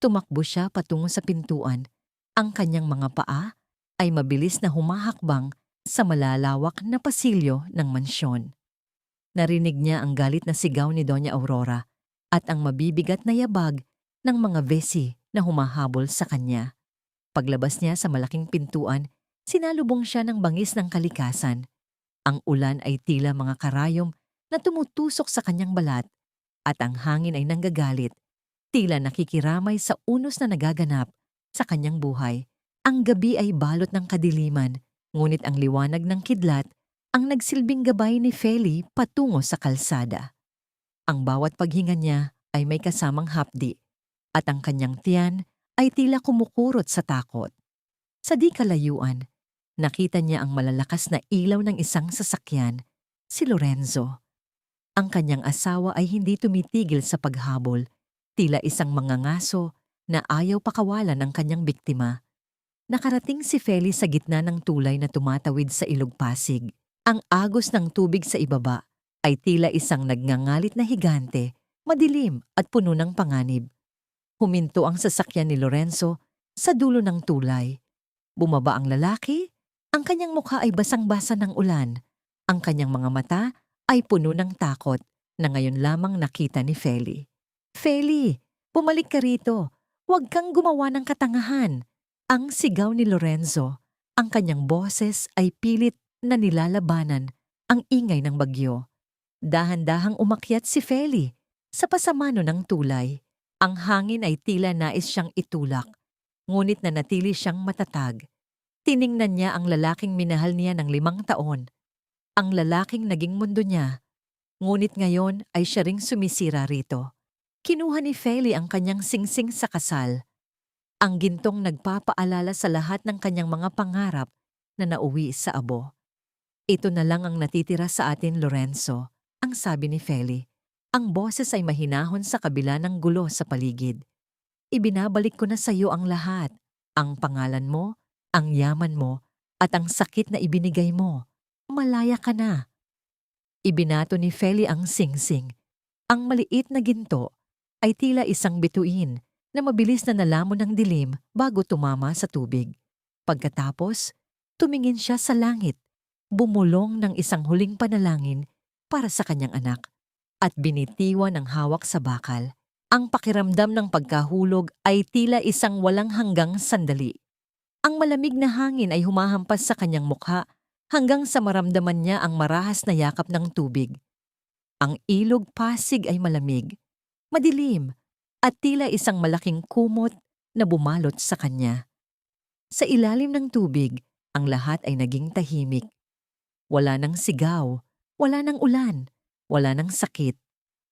Tumakbo siya patungo sa pintuan Ang kanyang mga paa ay mabilis na humahakbang sa malalawak na pasilyo ng mansyon. Narinig niya ang galit na sigaw ni Doña Aurora at ang mabibigat na yabag ng mga besi na humahabol sa kanya. Paglabas niya sa malaking pintuan, sinalubong siya ng bangis ng kalikasan. Ang ulan ay tila mga karayom na tumutusok sa kanyang balat at ang hangin ay nanggagalit, tila nakikiramay sa unos na nagaganap sa kanyang buhay. Ang gabi ay balot ng kadiliman, ngunit ang liwanag ng kidlat ang nagsilbing gabay ni Feli patungo sa kalsada. Ang bawat paghinga niya ay may kasamang hapdi at ang kanyang tiyan ay tila kumukurot sa takot. Sa di kalayuan, nakita niya ang malalakas na ilaw ng isang sasakyan, si Lorenzo. Ang kanyang asawa ay hindi tumitigil sa paghabol, tila isang mangangaso na ayaw pakawalan ng kanyang biktima. Nakarating si Feli sa gitna ng tulay na tumatawid sa ilog Pasig. Ang agos ng tubig sa ibaba ay tila isang nagngangalit na higante, madilim at puno ng panganib. Huminto ang sasakyan ni Lorenzo sa dulo ng tulay. Bumaba ang lalaki, ang kanyang mukha ay basang-basa ng ulan. Ang kanyang mga mata ay puno ng takot na ngayon lamang nakita ni Feli. "Feli, bumalik ka rito. Huwag kang gumawa ng katangahan." Ang sigaw ni Lorenzo. Ang kanyang boses ay pilit na nilalabanan ang ingay ng bagyo. Dahan-dahang umakyat si Feli sa pasamano ng tulay. Ang hangin ay tila nais siyang itulak, ngunit nanatili siyang matatag. Tiningnan niya ang lalaking minahal niya ng 5 taon. Ang lalaking naging mundo niya, ngunit ngayon ay siya ring sumisira rito. Kinuha ni Feli ang kanyang singsing sa kasal. Ang gintong nagpapaalala sa lahat ng kanyang mga pangarap na nauwi sa abo. "Ito na lang ang natitira sa atin, Lorenzo," ang sabi ni Feli. Ang boses ay mahinahon sa kabila ng gulo sa paligid. "Ibinabalik ko na sa iyo ang lahat. Ang pangalan mo, ang yaman mo, at ang sakit na ibinigay mo. Malaya ka na." Ibinato ni Feli ang singsing. Ang maliit na ginto ay tila isang bituin na mabilis na nalamon ng dilim bago tumama sa tubig. Pagkatapos, tumingin siya sa langit, bumulong ng isang huling panalangin para sa kanyang anak, at binitiwan ang hawak sa bakal. Ang pakiramdam ng pagkahulog ay tila isang walang hanggang sandali. Ang malamig na hangin ay humahampas sa kanyang mukha hanggang sa maramdaman niya ang marahas na yakap ng tubig. Ang ilog Pasig ay malamig, madilim, at tila isang malaking kumot na bumalot sa kanya. Sa ilalim ng tubig, ang lahat ay naging tahimik. Wala nang sigaw, wala nang ulan, wala nang sakit.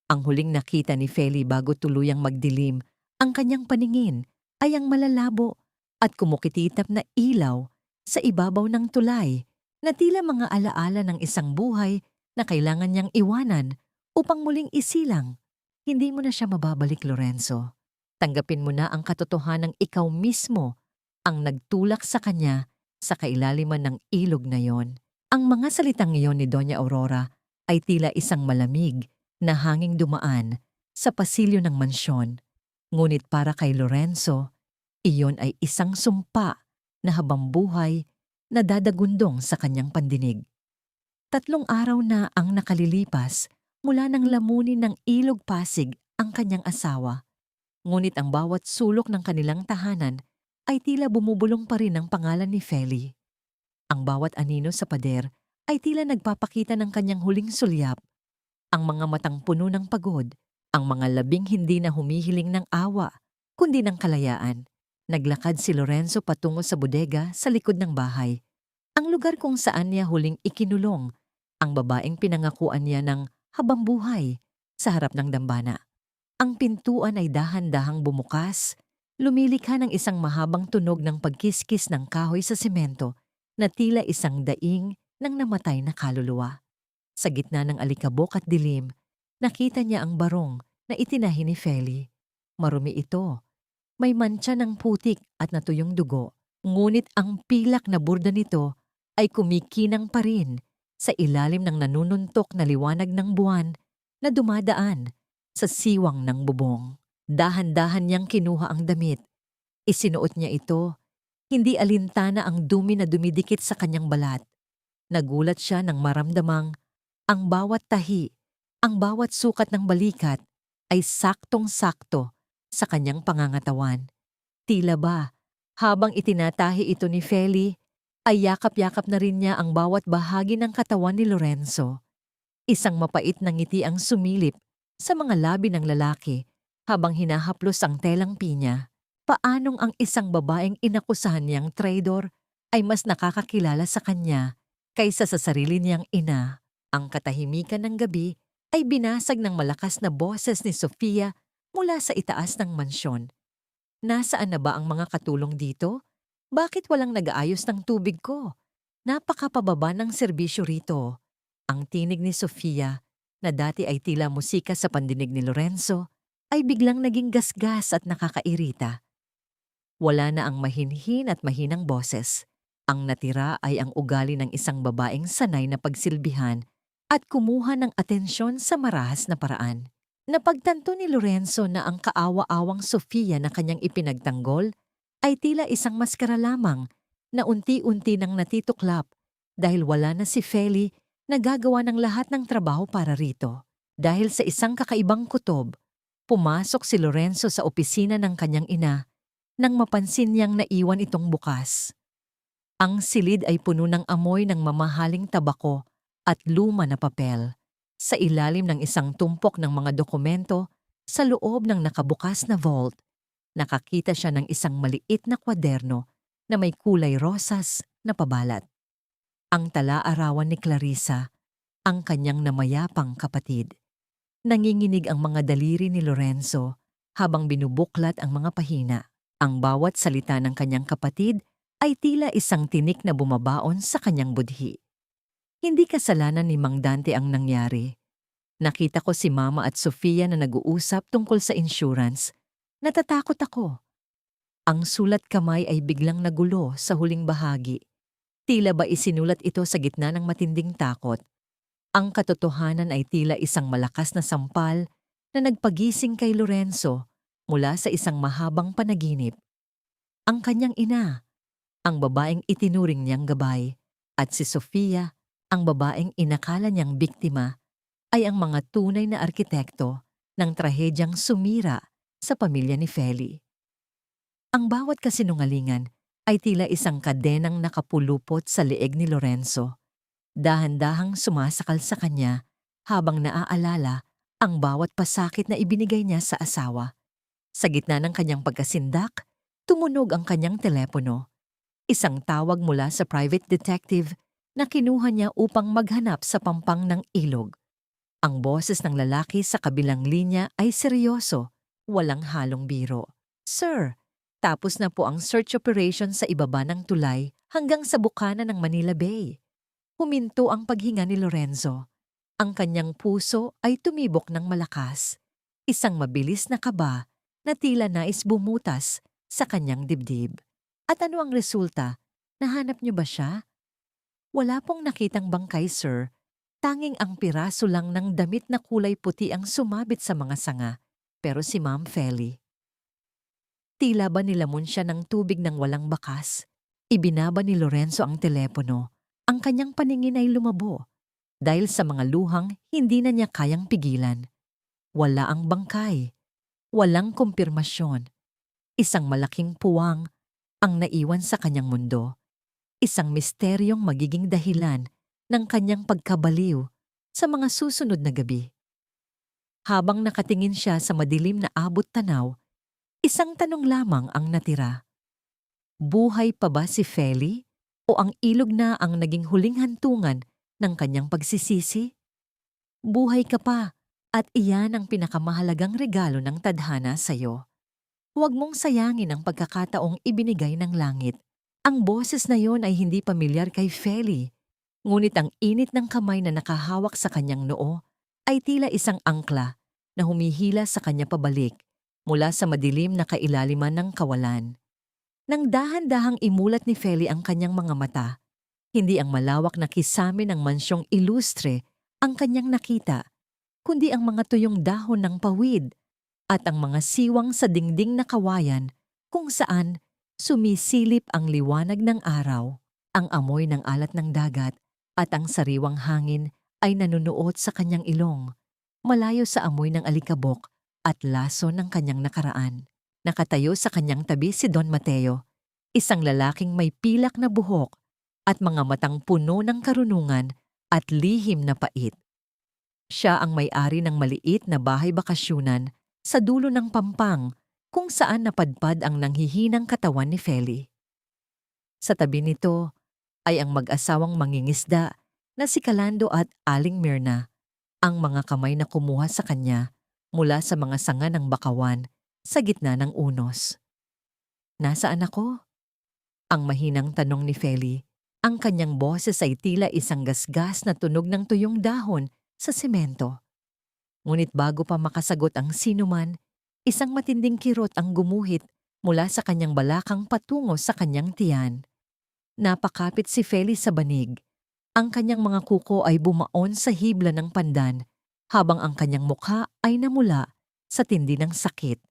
Ang huling nakita ni Feli bago tuluyang magdilim ang kanyang paningin ay ang malalabo at kumukititap na ilaw sa ibabaw ng tulay na tila mga alaala ng isang buhay na kailangan niyang iwanan upang muling isilang. Hindi mo na siya mababalik, Lorenzo. Tanggapin mo na ang katotohanang ikaw mismo ang nagtulak sa kanya sa kailaliman ng ilog na yon. Ang mga salitang iyon ni Doña Aurora ay tila isang malamig na hanging dumaan sa pasilyo ng mansyon. Ngunit para kay Lorenzo, iyon ay isang sumpa na habang buhay na dadagundong sa kanyang pandinig. 3 araw na ang nakalilipas mula nang lamunin ng ilog Pasig ang kanyang asawa. Ngunit ang bawat sulok ng kanilang tahanan ay tila bumubulong pa rin ang pangalan ni Feli. Ang bawat anino sa pader ay tila nagpapakita ng kanyang huling sulyap. Ang mga matang puno ng pagod, ang mga labing hindi na humihiling ng awa, kundi ng kalayaan. Naglakad si Lorenzo patungo sa bodega sa likod ng bahay, ang lugar kung saan niya huling ikinulong ang babaeng pinangakuan niya ng habang buhay sa harap ng dambana. Ang pintuan ay dahan-dahang bumukas, lumilikha ng isang mahabang tunog ng pagkiskis ng kahoy sa semento na tila isang daing ng namatay na kaluluwa. Sa gitna ng alikabok at dilim, nakita niya ang barong na itinahi ni Feli. Marumi ito. May mantsa ng putik at natuyong dugo, ngunit ang pilak na burda nito ay kumikinang pa rin sa ilalim ng nanununtok na liwanag ng buwan na dumadaan sa siwang ng bubong. Dahan-dahan niyang kinuha ang damit. Isinuot niya ito, Hindi alintana ang dumi na dumidikit sa kanyang balat. Nagulat siya nang maramdamang ang bawat tahi, ang bawat sukat ng balikat ay saktong-sakto sa kanyang pangangatawan. Tila ba, habang itinatahi ito ni Feli, ay yakap-yakap na rin niya ang bawat bahagi ng katawan ni Lorenzo. Isang mapait na ngiti ang sumilip sa mga labi ng lalaki habang hinahaplos ang telang pinya. Paanong ang isang babaeng inakusahan niyang traidor ay mas nakakakilala sa kanya kaysa sa sarili niyang ina. Ang katahimikan ng gabi ay binasag ng malakas na boses ni Sofia mula sa itaas ng mansyon. Nasaan na ba ang mga katulong dito? Bakit walang nag-aayos ng tubig ko? Napakapababa ng serbisyo rito. Ang tinig ni Sofia, na dati ay tila musika sa pandinig ni Lorenzo, ay biglang naging gasgas at nakakairita. Wala na ang mahinhin at mahinang boses. Ang natira ay ang ugali ng isang babaeng sanay na pagsilbihan at kumuha ng atensyon sa marahas na paraan. Napagtanto ni Lorenzo na ang kaawa-awang Sofia na kanyang ipinagtanggol ay tila isang maskara lamang na unti-unti nang natituklap dahil wala na si Feli na gagawa ng lahat ng trabaho para rito. Dahil sa isang kakaibang kutob, pumasok si Lorenzo sa opisina ng kanyang ina nang mapansin niyang naiwan itong bukas. Ang silid ay puno ng amoy ng mamahaling tabako at luma na papel. Sa ilalim ng isang tumpok ng mga dokumento, sa loob ng nakabukas na vault, nakakita siya ng isang maliit na kwaderno na may kulay rosas na pabalat. Ang tala-arawan ni Clarissa, ang kanyang namayapang kapatid. Nanginginig ang mga daliri ni Lorenzo habang binubuklat ang mga pahina. Ang bawat salita ng kanyang kapatid ay tila isang tinik na bumabaon sa kanyang budhi. Hindi kasalanan ni Mang Dante ang nangyari. Nakita ko si Mama at Sofia na nag-uusap tungkol sa insurance. Natatakot ako. Ang sulat kamay ay biglang nagulo sa huling bahagi. Tila ba isinulat ito sa gitna ng matinding takot. Ang katotohanan ay tila isang malakas na sampal na nagpagising kay Lorenzo mula sa isang mahabang panaginip. Ang kanyang ina, ang babaeng itinuring niyang gabay, at si Sofia, ang babaeng inakala niyang biktima, ay ang mga tunay na arkitekto ng trahedyang sumira sa pamilya ni Feli. Ang bawat kasinungalingan ay tila isang kadenang nakapulupot sa leeg ni Lorenzo. Dahan-dahang sumasakal sa kanya habang naaalala ang bawat pasakit na ibinigay niya sa asawa. Sa gitna ng kanyang pagkasindak, tumunog ang kanyang telepono. Isang tawag mula sa private detective na kinuha niya upang maghanap sa pampang ng ilog. Ang boses ng lalaki sa kabilang linya ay seryoso, walang halong biro. "Sir, tapos na po ang search operation sa ibaba ng tulay hanggang sa bukana ng Manila Bay." Huminto ang paghinga ni Lorenzo. Ang kanyang puso ay tumibok ng malakas. Isang mabilis na kaba na tila nais bumutas sa kanyang dibdib. At ano ang resulta? Nahanap niyo ba siya? "Wala pong nakitang bangkay, sir. Tanging ang piraso lang ng damit na kulay puti ang sumabit sa mga sanga. Pero si Ma'am Feli." Tila ba nilamon siya ng tubig ng walang bakas? Ibinaba ni Lorenzo ang telepono. Ang kanyang paningin ay lumabo dahil sa mga luhang hindi na niya kayang pigilan. Wala ang bangkay. Walang kumpirmasyon. Isang malaking puwang ang naiwan sa kanyang mundo. Isang misteryong magiging dahilan ng kanyang pagkabaliw sa mga susunod na gabi. Habang nakatingin siya sa madilim na abot-tanaw, isang tanong lamang ang natira. Buhay pa ba si Feli? O ang ilog na ang naging huling hantungan ng kanyang pagsisisi? Buhay ka pa, at iyan ang pinakamahalagang regalo ng tadhana sa'yo. Huwag mong sayangin ang pagkakataong ibinigay ng langit. Ang boses na yon ay hindi pamilyar kay Feli, ngunit ang init ng kamay na nakahawak sa kanyang noo ay tila isang angkla na humihila sa kanya pabalik mula sa madilim na kailaliman ng kawalan. Nang dahan-dahang imulat ni Feli ang kanyang mga mata, hindi ang malawak na kisame ng mansyong ilustre ang kanyang nakita, kundi ang mga tuyong dahon ng pawid at ang mga siwang sa dingding na kawayan kung saan Sumisilip ang liwanag ng araw, ang amoy ng alat ng dagat, at ang sariwang hangin ay nanunuot sa kanyang ilong, malayo sa amoy ng alikabok at laso ng kanyang nakaraan. Nakatayo sa kanyang tabi si Don Mateo, isang lalaking may pilak na buhok at mga matang puno ng karunungan at lihim na pait. Siya ang may-ari ng maliit na bahay bakasyunan sa dulo ng pampang kung saan napadpad ang nanghihinang katawan ni Feli. Sa tabi nito ay ang mag-asawang mangingisda na si Calando at Aling Mirna, ang mga kamay na kumuha sa kanya mula sa mga sanga ng bakawan sa gitna ng unos. "Nasaan ako?" Ang mahinang tanong ni Feli. Ang kanyang boses ay tila isang gasgas na tunog ng tuyong dahon sa semento. Ngunit bago pa makasagot ang sinuman, isang matinding kirot ang gumuhit mula sa kanyang balakang patungo sa kanyang tiyan. Napakapit si Feli sa banig. Ang kanyang mga kuko ay bumaon sa hibla ng pandan habang ang kanyang mukha ay namula sa tindi ng sakit.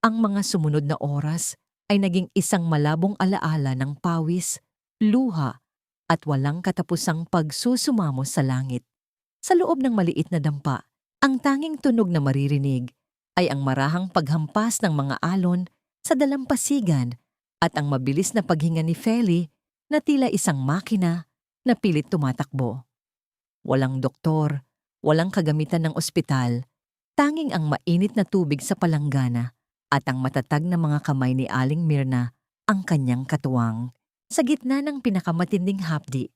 Ang mga sumunod na oras ay naging isang malabong alaala ng pawis, luha at walang katapusang pagsusumamo sa langit. Sa loob ng maliit na dampa, ang tanging tunog na maririnig ay ang marahang paghampas ng mga alon sa dalampasigan at ang mabilis na paghinga ni Feli na tila isang makina na pilit tumatakbo. Walang doktor, walang kagamitan ng ospital, tanging ang mainit na tubig sa palanggana at ang matatag na mga kamay ni Aling Mirna ang kanyang katuwang. Sa gitna ng pinakamatinding hapdi,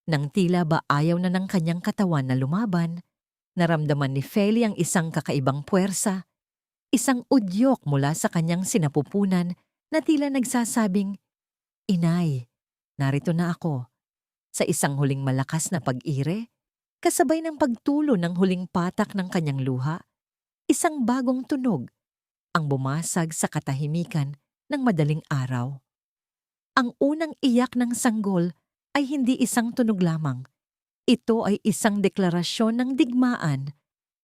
nang tila ba ayaw na ng kanyang katawan na lumaban, naramdaman ni Feli ang isang kakaibang puwersa, isang udyok mula sa kanyang sinapupunan na tila nagsasabing, "Inay, narito na ako." Sa isang huling malakas na pag-ire, kasabay ng pagtulo ng huling patak ng kanyang luha, isang bagong tunog ang bumasag sa katahimikan ng madaling araw. Ang unang iyak ng sanggol ay hindi isang tunog lamang. Ito ay isang deklarasyon ng digmaan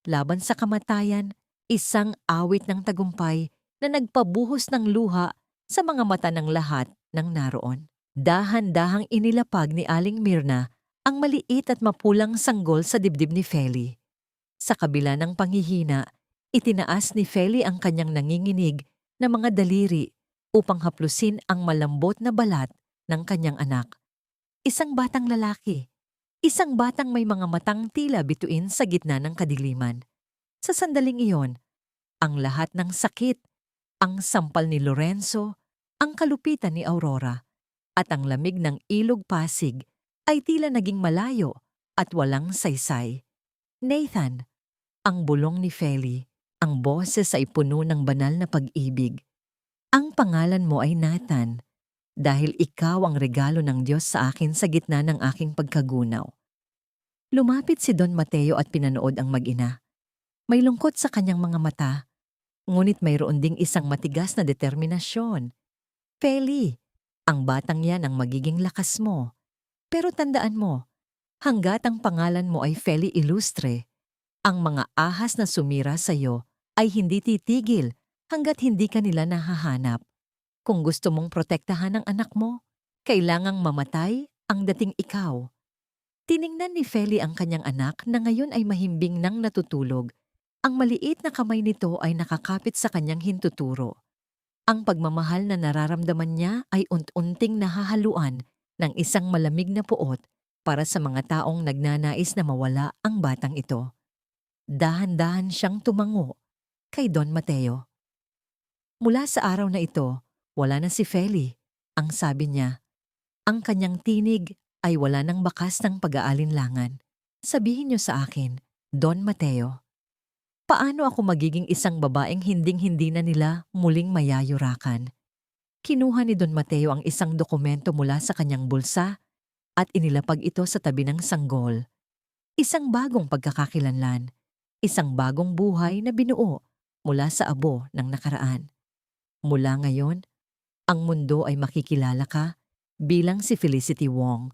laban sa kamatayan, isang awit ng tagumpay na nagpabuhos ng luha sa mga mata ng lahat ng naroon. Dahan-dahang inilapag ni Aling Mirna ang maliit at mapulang sanggol sa dibdib ni Feli. Sa kabila ng panghihina, itinaas ni Feli ang kanyang nanginginig na mga daliri upang haplusin ang malambot na balat ng kanyang anak. Isang batang lalaki. Isang batang may mga matang tila bituin sa gitna ng kadiliman. Sa sandaling iyon, ang lahat ng sakit, ang sampal ni Lorenzo, ang kalupitan ni Aurora, at ang lamig ng ilog Pasig ay tila naging malayo at walang saysay. "Nathan," ang bulong ni Feli, ang boses ay puno ng banal na pag-ibig. "Ang pangalan mo ay Nathan, dahil ikaw ang regalo ng Diyos sa akin sa gitna ng aking pagkagunaw." Lumapit si Don Mateo at pinanood ang mag-ina. May lungkot sa kanyang mga mata, ngunit mayroon ding isang matigas na determinasyon. "Feli, ang batang yan ang magiging lakas mo. Pero tandaan mo, hanggat ang pangalan mo ay Feli Ilustre, ang mga ahas na sumira sa iyo ay hindi titigil hanggat hindi ka nila nahahanap. Kung gusto mong protektahan ang anak mo, kailangang mamatay ang dating ikaw." Tiningnan ni Feli ang kanyang anak na ngayon ay mahimbing nang natutulog. Ang maliit na kamay nito ay nakakapit sa kanyang hintuturo. Ang pagmamahal na nararamdaman niya ay unti-unting nahahaluan ng isang malamig na puot para sa mga taong nagnanais na mawala ang batang ito. Dahan-dahan siyang tumango kay Don Mateo. Mula sa araw na ito, wala na si Feli, ang sabi niya. Ang kanyang tinig ay wala ng bakas ng pag-aalinlangan. "Sabihin niyo sa akin, Don Mateo, paano ako magiging isang babaeng hinding-hindi na nila muling mayayurakan?" Kinuha ni Don Mateo ang isang dokumento mula sa kanyang bulsa at inilapag ito sa tabi ng sanggol. Isang bagong pagkakakilanlan, isang bagong buhay na binuo mula sa abo ng nakaraan. Mula ngayon, ang mundo ay makikilala ka bilang si Felicity Wong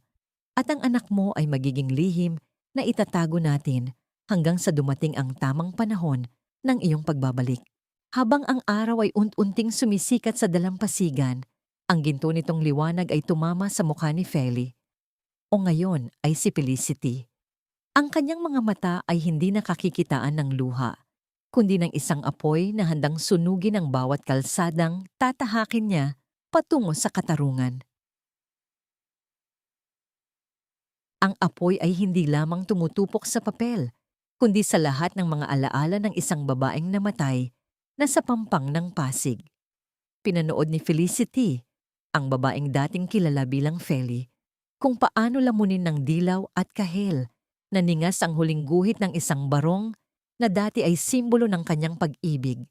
at ang anak mo ay magiging lihim na itatago natin hanggang sa dumating ang tamang panahon ng iyong pagbabalik. Habang ang araw ay unting sumisikat sa dalampasigan, ang ginto nitong liwanag ay tumama sa mukha ni Feli. O ngayon ay si Felicity. Ang kanyang mga mata ay hindi nakakikitaan ng luha, kundi ng isang apoy na handang sunugin ang bawat kalsadang tatahakin niya patungo sa katarungan. Ang apoy ay hindi lamang tumutupok sa papel, kundi sa lahat ng mga alaala ng isang babaeng namatay na sa pampang ng Pasig. Pinanood ni Felicity, ang babaeng dating kilala bilang Feli, kung paano lamunin ng dilaw at kahel na ningas ang huling guhit ng isang barong na dati ay simbolo ng kanyang pag-ibig.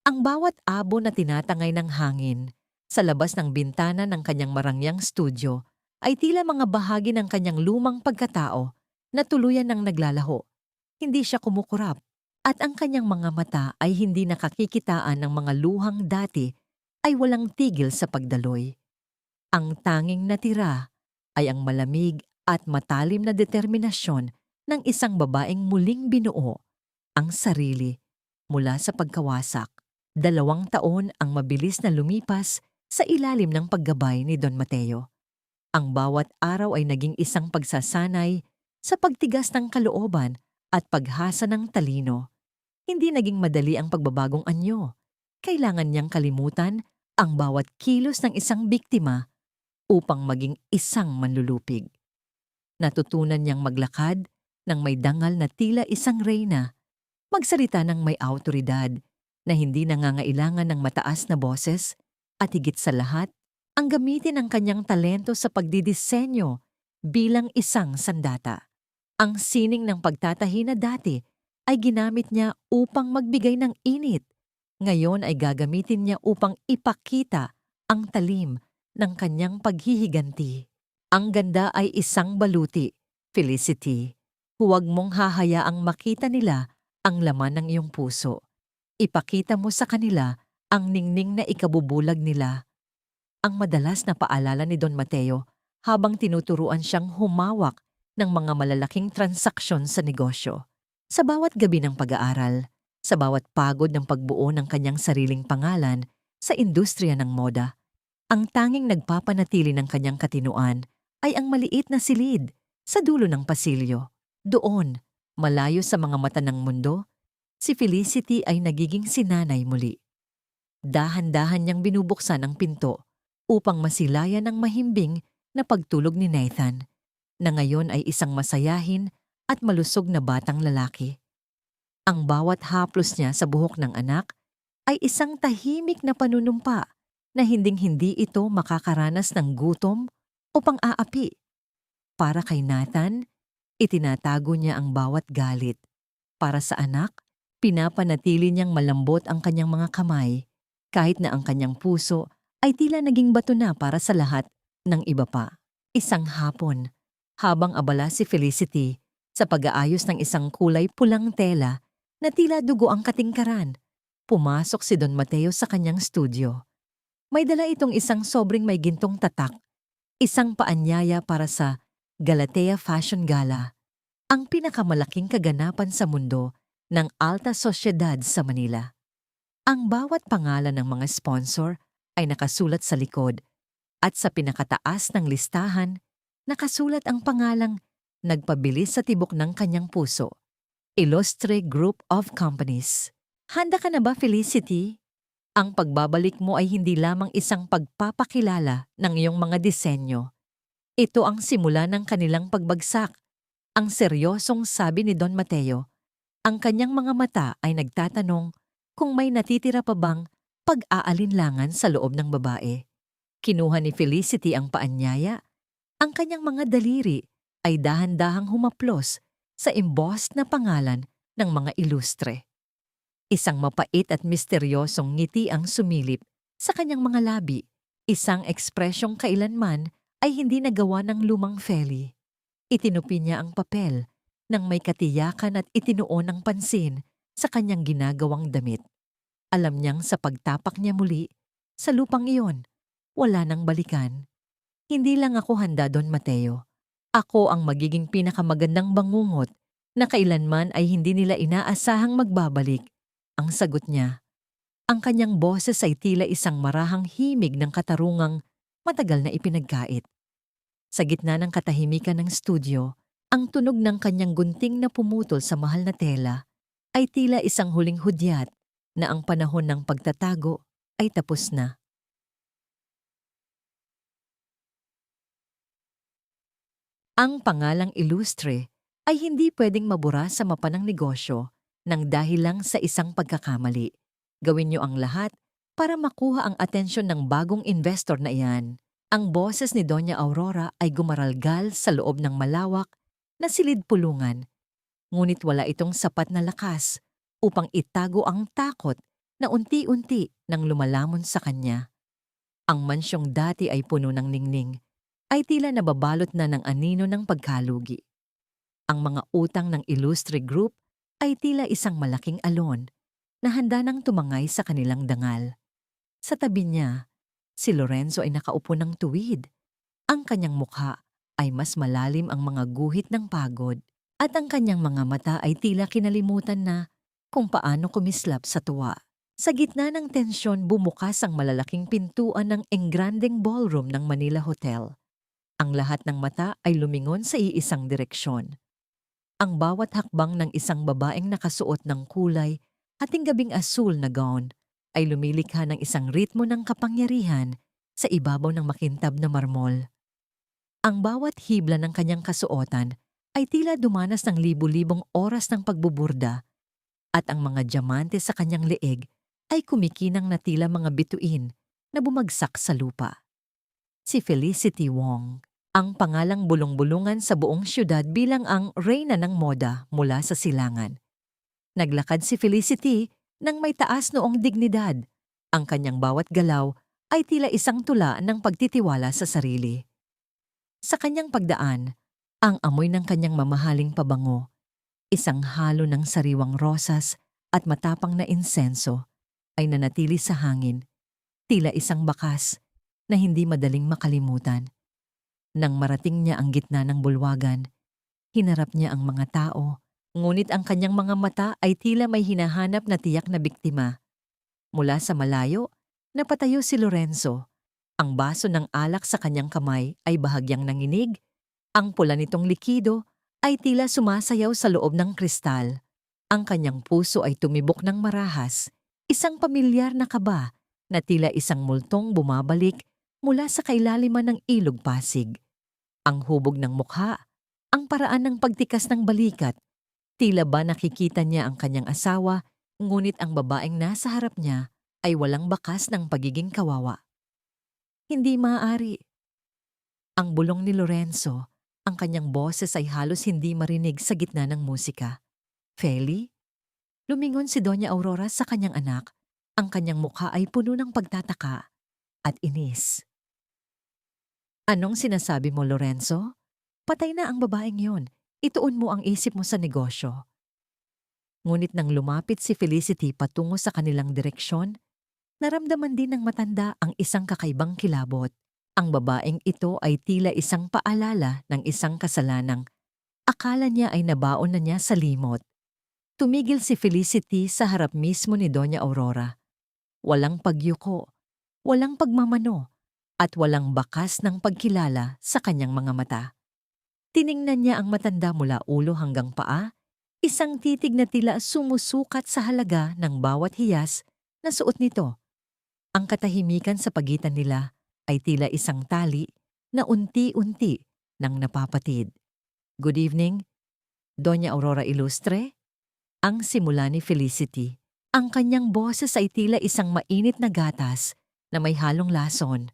Ang bawat abo na tinatangay ng hangin sa labas ng bintana ng kanyang marangyang studio ay tila mga bahagi ng kanyang lumang pagkatao na tuluyan ng naglalaho. Hindi siya kumukurap at ang kanyang mga mata ay hindi nakakikitaan ng mga luhang dati ay walang tigil sa pagdaloy. Ang tanging natira ay ang malamig at matalim na determinasyon ng isang babaeng muling binuo ang sarili mula sa pagkawasak. 2 taon ang mabilis na lumipas sa ilalim ng paggabay ni Don Mateo. Ang bawat araw ay naging isang pagsasanay sa pagtigas ng kalooban at paghasa ng talino. Hindi naging madali ang pagbabagong anyo. Kailangan niyang kalimutan ang bawat kilos ng isang biktima upang maging isang manlulupig. Natutunan niyang maglakad ng may dangal na tila isang reyna, magsalita ng may awtoridad na hindi nangangailangan ng mataas na boses at higit sa lahat, ang gamitin ang kanyang talento sa pagdidisenyo bilang isang sandata. Ang sining ng pagtatahi na dati ay ginamit niya upang magbigay ng init. Ngayon ay gagamitin niya upang ipakita ang talim ng kanyang paghihiganti. Ang ganda ay isang baluti, Felicity. Huwag mong hahayaang makita nila ang laman ng iyong puso. Ipakita mo sa kanila ang ningning na ikabubulag nila. Ang madalas na paalala ni Don Mateo habang tinuturuan siyang humawak ng mga malalaking transaksyon sa negosyo. Sa bawat gabi ng pag-aaral, sa bawat pagod ng pagbuo ng kanyang sariling pangalan sa industriya ng moda, ang tanging nagpapanatili ng kanyang katinuan ay ang maliit na silid sa dulo ng pasilyo. Doon, malayo sa mga mata ng mundo, si Felicity ay nagiging sinanay muli. Dahan-dahan niyang binubuksan ang pinto upang masilayan ang mahimbing na pagtulog ni Nathan, na ngayon ay isang masayahin at malusog na batang lalaki. Ang bawat haplos niya sa buhok ng anak ay isang tahimik na panunumpa na hinding-hindi ito makakaranas ng gutom o pang-aapi. Para kay Nathan, itinatago niya ang bawat galit. Para sa anak, pinapanatili niyang malambot ang kanyang mga kamay, kahit na ang kanyang puso ay tila naging bato na para sa lahat ng iba pa. Isang hapon, habang abala si Felicity sa pag-aayos ng isang kulay pulang tela na tila dugo ang katingkaran, pumasok si Don Mateo sa kanyang studio. May dala itong isang sobrang may gintong tatak, isang paanyaya para sa Galatea Fashion Gala, ang pinakamalaking kaganapan sa mundo ng alta sosyedad sa Manila. Ang bawat pangalan ng mga sponsor ay nakasulat sa likod at sa pinakataas ng listahan, nakasulat ang pangalang nagpabilis sa tibok ng kanyang puso, Illustre Group of Companies. Handa ka na ba, Felicity? Ang pagbabalik mo ay hindi lamang isang pagpapakilala ng iyong mga disenyo. Ito ang simula ng kanilang pagbagsak. Ang seryosong sabi ni Don Mateo. Ang kanyang mga mata ay nagtatanong kung may natitira pa bang pag-aalinlangan sa loob ng babae. Kinuha ni Felicity ang paanyaya. Ang kanyang mga daliri ay dahan-dahang humaplos sa embossed na pangalan ng mga ilustre. Isang mapait at misteryosong ngiti ang sumilip sa kanyang mga labi, isang ekspresyong kailanman ay hindi nagawa ng lumang Feli. Itinupi niya ang papel nang may katiyakan at itinuon ng pansin sa kanyang ginagawang damit. Alam niyang sa pagtapak niya muli sa lupang iyon, wala nang balikan. Hindi lang ako handa, Don Mateo. Ako ang magiging pinakamagandang bangungot na kailanman ay hindi nila inaasahang magbabalik. Ang sagot niya. Ang kanyang boses ay tila isang marahang himig ng katarungang matagal na ipinagkait. Sa gitna ng katahimikan ng studio, ang tunog ng kanyang gunting na pumutol sa mahal na tela ay tila isang huling hudyat na ang panahon ng pagtatago ay tapos na. Ang pangalang Ilustre ay hindi pwedeng mabura sa mapa ng negosyo nang dahil lang sa isang pagkakamali. Gawin niyo ang lahat para makuha ang atensyon ng bagong investor na iyan. Ang boses ni Doña Aurora ay gumaralgal sa loob ng malawak na silid pulungan, ngunit wala itong sapat na lakas upang itago ang takot na unti-unti nang lumalamon sa kanya. Ang mansyong dati ay puno ng ningning, ay tila nababalot na ng anino ng pagkalugi. Ang mga utang ng Ilustre Group ay tila isang malaking alon na handa nang tumangay sa kanilang dangal. Sa tabi niya, si Lorenzo ay nakaupo ng tuwid. Ang kanyang mukha ay mas malalim ang mga guhit ng pagod at ang kanyang mga mata ay tila kinalimutan na kung paano kumislap sa tuwa. Sa gitna ng tensyon, bumukas ang malalaking pintuan ng engrandeng ballroom ng Manila Hotel. Ang lahat ng mata ay lumingon sa iisang direksyon. Ang bawat hakbang ng isang babaeng nakasuot ng kulay hating gabing asul na gown ay lumilikha ng isang ritmo ng kapangyarihan sa ibabaw ng makintab na marmol. Ang bawat hibla ng kanyang kasuotan ay tila dumanas ng libu-libong oras ng pagbuburda at ang mga diamante sa kanyang leeg ay kumikinang na tila mga bituin na bumagsak sa lupa. Si Felicity Wong, ang pangalang bulong-bulungan sa buong siyudad bilang ang reyna ng moda mula sa silangan. Naglakad si Felicity nang may taas noong dignidad. Ang kanyang bawat galaw ay tila isang tula ng pagtitiwala sa sarili. Sa kanyang pagdaan, ang amoy ng kanyang mamahaling pabango, isang halo ng sariwang rosas at matapang na insenso, ay nanatili sa hangin, tila isang bakas na hindi madaling makalimutan. Nang marating niya ang gitna ng bulwagan, hinarap niya ang mga tao, ngunit ang kanyang mga mata ay tila may hinahanap na tiyak na biktima. Mula sa malayo, napatayo si Lorenzo. Ang baso ng alak sa kanyang kamay ay bahagyang nanginig. Ang pula nitong likido ay tila sumasayaw sa loob ng kristal. Ang kanyang puso ay tumibok ng marahas, isang pamilyar na kaba na tila isang multong bumabalik mula sa kailaliman ng ilog Pasig. Ang hubog ng mukha, ang paraan ng pagtikas ng balikat, tila ba nakikita niya ang kanyang asawa, ngunit ang babaeng nasa harap niya ay walang bakas ng pagiging kawawa. Hindi maaari. Ang bulong ni Lorenzo, ang kanyang boses ay halos hindi marinig sa gitna ng musika. Feli? Lumingon si Doña Aurora sa kanyang anak. Ang kanyang mukha ay puno ng pagtataka at inis. Anong sinasabi mo, Lorenzo? Patay na ang babaeng yon. Ituon mo ang isip mo sa negosyo. Ngunit nang lumapit si Felicity patungo sa kanilang direksyon, naramdaman din ng matanda ang isang kakaibang kilabot. Ang babaeng ito ay tila isang paalala ng isang kasalanang akala niya ay nabaon na niya sa limot. Tumigil si Felicity sa harap mismo ni Doña Aurora. Walang pagyuko, walang pagmamano, at walang bakas ng pagkilala sa kanyang mga mata. Tiningnan niya ang matanda mula ulo hanggang paa, isang titig na tila sumusukat sa halaga ng bawat hiyas na suot nito. Ang katahimikan sa pagitan nila ay tila isang tali na unti-unti nang napapatid. Good evening, Doña Aurora Ilustre? Ang simula ni Felicity. Ang kanyang boses ay tila isang mainit na gatas na may halong lason.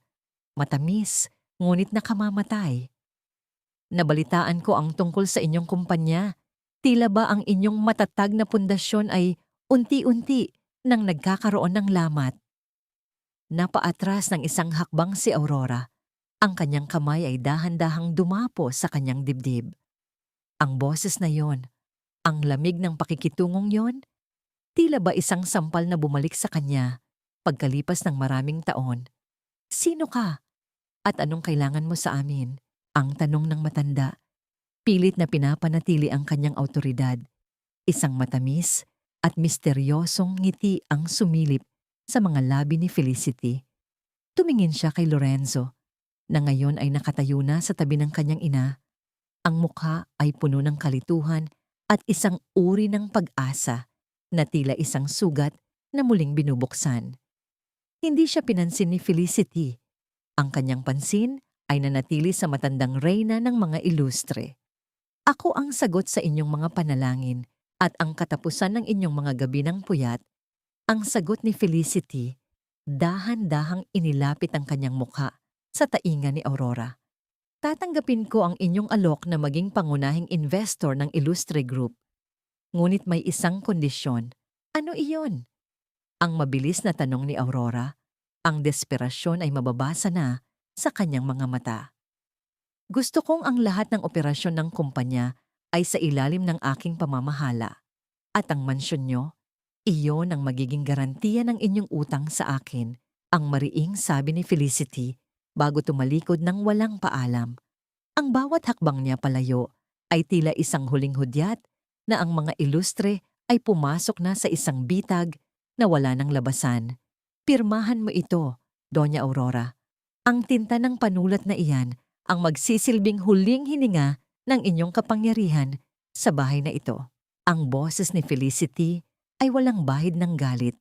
Matamis, ngunit nakamamatay. Nabalitaan ko ang tungkol sa inyong kumpanya. Tila ba ang inyong matatag na pundasyon ay unti-unti nang nagkakaroon ng lamat? Napaatras ng isang hakbang si Aurora. Ang kanyang kamay ay dahan-dahang dumapo sa kanyang dibdib. Ang boses na yon, ang lamig ng pakikitungong yon, tila ba isang sampal na bumalik sa kanya pagkalipas ng maraming taon. Sino ka? At anong kailangan mo sa amin? Ang tanong ng matanda. Pilit na pinapanatili ang kanyang autoridad. Isang matamis at misteryosong ngiti ang sumilip sa mga labi ni Felicity. Tumingin siya kay Lorenzo, na ngayon ay nakatayo na sa tabi ng kanyang ina. Ang mukha ay puno ng kalituhan at isang uri ng pag-asa na tila isang sugat na muling binubuksan. Hindi siya pinansin ni Felicity. Ang kanyang pansin ay nanatili sa matandang reyna ng mga ilustre. Ako ang sagot sa inyong mga panalangin at ang katapusan ng inyong mga gabi ng puyat. Ang sagot ni Felicity, dahan-dahang inilapit ang kanyang mukha sa tainga ni Aurora. Tatanggapin ko ang inyong alok na maging pangunahing investor ng Ilustre Group. Ngunit may isang kondisyon. Ano iyon? Ang mabilis na tanong ni Aurora. Ang desperasyon ay mababasa na sa kanyang mga mata. Gusto kong ang lahat ng operasyon ng kumpanya ay sa ilalim ng aking pamamahala. At ang mansyon nyo, iyon ang magiging garantiya ng inyong utang sa akin, ang mariing sabi ni Felicity bago tumalikod ng walang paalam. Ang bawat hakbang niya palayo ay tila isang huling hudyat na ang mga ilustre ay pumasok na sa isang bitag na wala ng labasan. Pirmahan mo ito, Doña Aurora. Ang tinta ng panulat na iyan ang magsisilbing huling hininga ng inyong kapangyarihan sa bahay na ito. Ang boses ni Felicity ay walang bahid ng galit.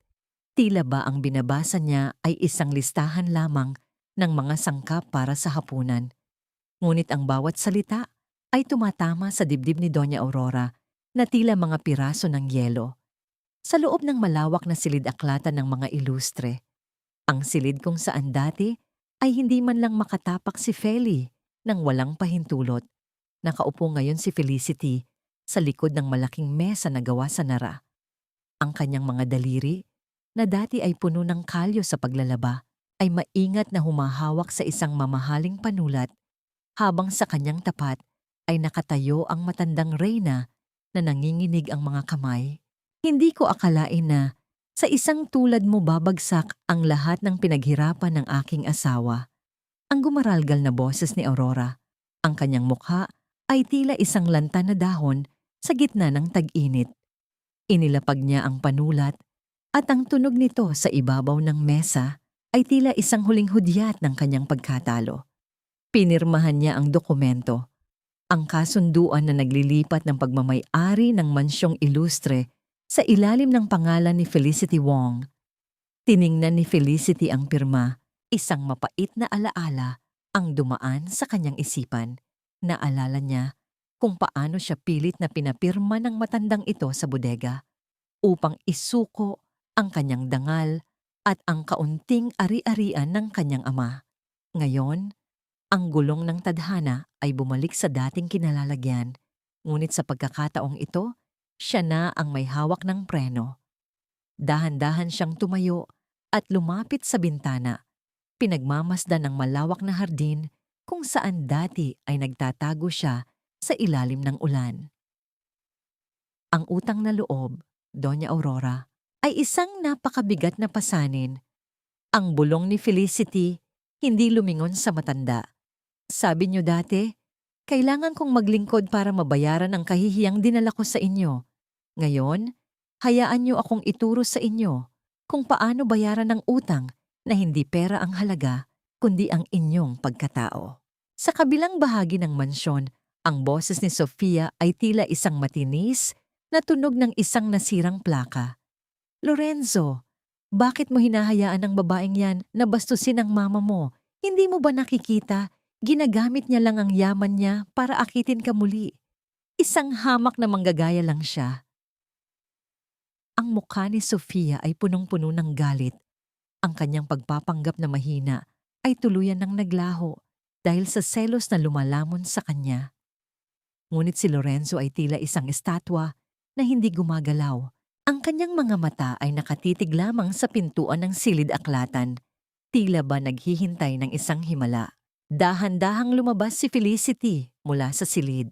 Tila ba ang binabasa niya ay isang listahan lamang ng mga sangkap para sa hapunan. Ngunit ang bawat salita ay tumatama sa dibdib ni Doña Aurora na tila mga piraso ng yelo. Sa loob ng malawak na silid-aklatan ng mga ilustre, ang silid kung saan dati ay hindi man lang makatapak si Feli nang walang pahintulot. Nakaupo ngayon si Felicity sa likod ng malaking mesa na gawa sa nara. Ang kanyang mga daliri, na dati ay puno ng kalyo sa paglalaba, ay maingat na humahawak sa isang mamahaling panulat, habang sa kanyang tapat ay nakatayo ang matandang reyna na nanginginig ang mga kamay. Hindi ko akalain na sa isang tulad mo babagsak ang lahat ng pinaghirapan ng aking asawa. Ang gumaralgal na boses ni Aurora. Ang kanyang mukha ay tila isang lanta na dahon sa gitna ng tag-init. Inilapag niya ang panulat at ang tunog nito sa ibabaw ng mesa ay tila isang huling hudyat ng kanyang pagkatalo. Pinirmahan niya ang dokumento, ang kasunduan na naglilipat ng pagmamay-ari ng mansyong ilustre sa ilalim ng pangalan ni Felicity Wong. Tiningnan ni Felicity ang pirma, isang mapait na alaala ang dumaan sa kanyang isipan. Naalala niya kung paano siya pilit na pinapirma ng matandang ito sa bodega upang isuko ang kanyang dangal at ang kaunting ari-arian ng kanyang ama. Ngayon, ang gulong ng tadhana ay bumalik sa dating kinalalagyan, ngunit sa pagkakataong ito, siya na ang may hawak ng preno. Dahan-dahan siyang tumayo at lumapit sa bintana, pinagmamasdan ng malawak na hardin kung saan dati ay nagtatago siya sa ilalim ng ulan. Ang utang na loob, Doña Aurora, ay isang napakabigat na pasanin. Ang bulong ni Felicity hindi lumingon sa matanda. Sabi niyo dati, kailangan kong maglingkod para mabayaran ang kahihiyang dinala ko sa inyo. Ngayon, hayaan niyo akong ituro sa inyo kung paano bayaran ang utang na hindi pera ang halaga, kundi ang inyong pagkatao. Sa kabilang bahagi ng mansyon, ang boses ni Sofia ay tila isang matinis na tunog ng isang nasirang plaka. Lorenzo, bakit mo hinahayaan ang babaeng yan na bastusin ang mama mo? Hindi mo ba nakikita? Ginagamit niya lang ang yaman niya para akitin ka muli. Isang hamak na manggagaya lang siya. Ang mukha ni Sofia ay punong-puno ng galit. Ang kanyang pagpapanggap na mahina ay tuluyan ng naglaho dahil sa selos na lumalamon sa kanya. Ngunit si Lorenzo ay tila isang estatwa na hindi gumagalaw. Ang kanyang mga mata ay nakatitig lamang sa pintuan ng silid-aklatan. Tila ba naghihintay ng isang himala. Dahan-dahang lumabas si Felicity mula sa silid.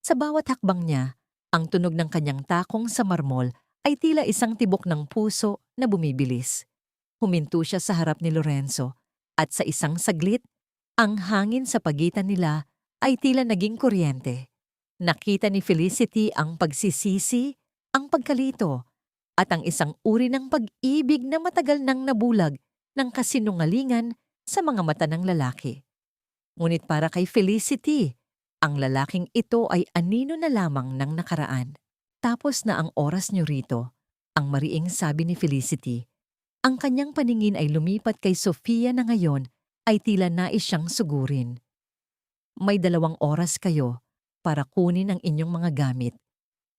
Sa bawat hakbang niya, ang tunog ng kanyang takong sa marmol ay tila isang tibok ng puso na bumibilis. Huminto siya sa harap ni Lorenzo at sa isang saglit, ang hangin sa pagitan nila ay tila naging kuryente. Nakita ni Felicity ang pagsisisi, ang pagkalito, at ang isang uri ng pag-ibig na matagal nang nabulag ng kasinungalingan sa mga mata ng lalaki. Ngunit para kay Felicity, ang lalaking ito ay anino na lamang ng nakaraan. Tapos na ang oras niyo rito, ang mariing sabi ni Felicity. Ang kanyang paningin ay lumipat kay Sofia na ngayon ay tila nais siyang sugurin. May 2 oras kayo para kunin ang inyong mga gamit.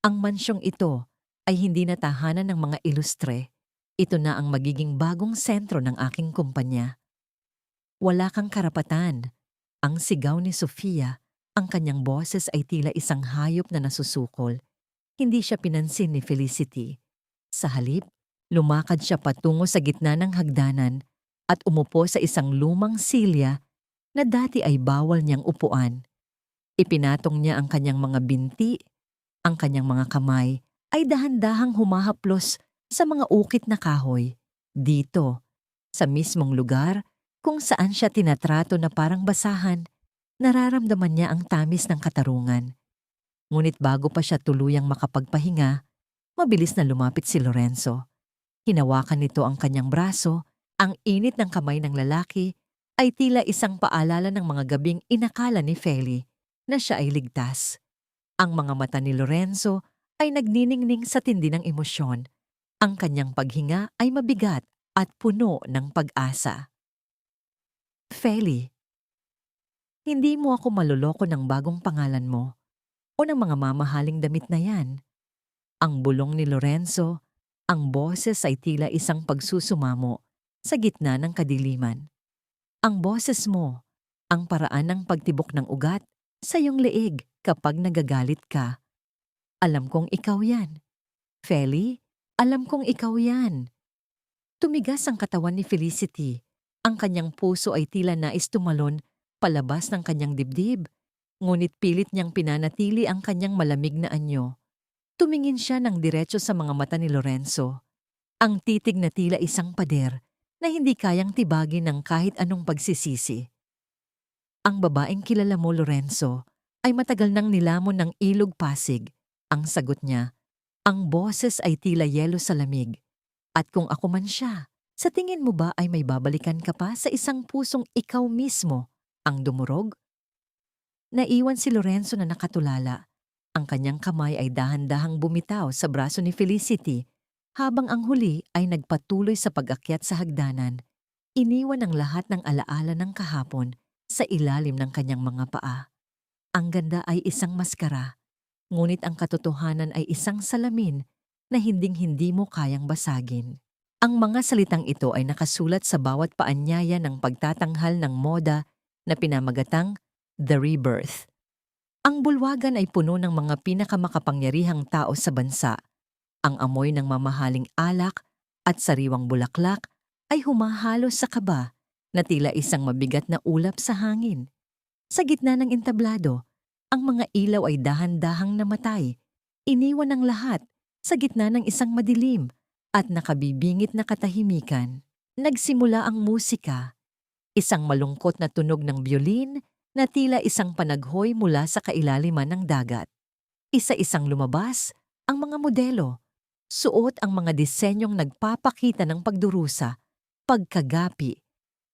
Ang mansyong ito ay hindi na tahanan ng mga ilustre. Ito na ang magiging bagong sentro ng aking kumpanya. Wala kang karapatan. Ang sigaw ni Sofia, ang kanyang boses ay tila isang hayop na nasusukol. Hindi siya pinansin ni Felicity. Sa halip, lumakad siya patungo sa gitna ng hagdanan at umupo sa isang lumang silya na dati ay bawal niyang upuan. Ipinatong niya ang kanyang mga binti, ang kanyang mga kamay ay dahan-dahang humahaplos sa mga ukit na kahoy. Dito, sa mismong lugar kung saan siya tinatrato na parang basahan, nararamdaman niya ang tamis ng katarungan. Ngunit bago pa siya tuluyang makapagpahinga, mabilis na lumapit si Lorenzo. Hinawakan nito ang kanyang braso, ang init ng kamay ng lalaki ay tila isang paalala ng mga gabing inakala ni Feli na siya ay ligtas. Ang mga mata ni Lorenzo ay nagniningning sa tindi ng emosyon. Ang kanyang paghinga ay mabigat at puno ng pag-asa. Feli, hindi mo ako maluloko ng bagong pangalan mo o ng mga mamahaling damit na yan. Ang bulong ni Lorenzo, ang boses ay tila isang pagsusumamo sa gitna ng kadiliman. Ang boses mo, ang paraan ng pagtibok ng ugat sa iyong leeg kapag nagagalit ka. Alam kong ikaw yan. Feli, alam kong ikaw yan. Tumigas ang katawan ni Felicity. Ang kanyang puso ay tila nais tumalon palabas ng kanyang dibdib. Ngunit pilit niyang pinanatili ang kanyang malamig na anyo. Tumingin siya ng diretso sa mga mata ni Lorenzo. Ang titig na tila isang pader na hindi kayang tibagin ng kahit anong pagsisisi. Ang babaeng kilala mo, Lorenzo, ay matagal nang nilamon ng ilog pasig. Ang sagot niya, ang boses ay tila yelo sa lamig. At kung ako man siya, sa tingin mo ba ay may babalikan ka pa sa isang pusong ikaw mismo ang dumurog? Naiwan si Lorenzo na nakatulala. Ang kanyang kamay ay dahan-dahang bumitaw sa braso ni Felicity habang ang huli ay nagpatuloy sa pag-akyat sa hagdanan. Iniwan ang lahat ng alaala ng kahapon sa ilalim ng kanyang mga paa. Ang ganda ay isang maskara, ngunit ang katotohanan ay isang salamin na hinding-hindi mo kayang basagin. Ang mga salitang ito ay nakasulat sa bawat paanyaya ng pagtatanghal ng moda na pinamagatang The Rebirth. Ang bulwagan ay puno ng mga pinakamakapangyarihang tao sa bansa. Ang amoy ng mamahaling alak at sariwang bulaklak ay humahalo sa kaba na tila isang mabigat na ulap sa hangin. Sa gitna ng entablado, ang mga ilaw ay dahan-dahang namatay. Iniwan ang lahat sa gitna ng isang madilim at nakabibingit na katahimikan. Nagsimula ang musika, isang malungkot na tunog ng biolin na tila isang panaghoy mula sa kailaliman ng dagat. Isa-isang lumabas ang mga modelo, suot ang mga disenyong nagpapakita ng pagdurusa, pagkagapi,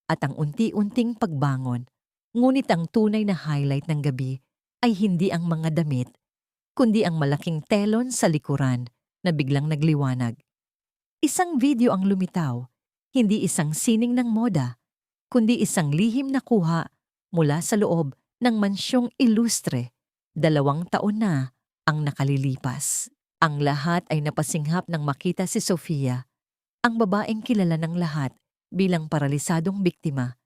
at ang unti-unting pagbangon. Ngunit ang tunay na highlight ng gabi ay hindi ang mga damit, kundi ang malaking telon sa likuran na biglang nagliwanag. Isang video ang lumitaw, hindi isang sining ng moda, kundi isang lihim na kuha mula sa loob ng mansyong ilustre. 2 taon na ang nakalilipas. Ang lahat ay napasinghap nang makita si Sofia, ang babaeng kilala ng lahat bilang paralisadong biktima,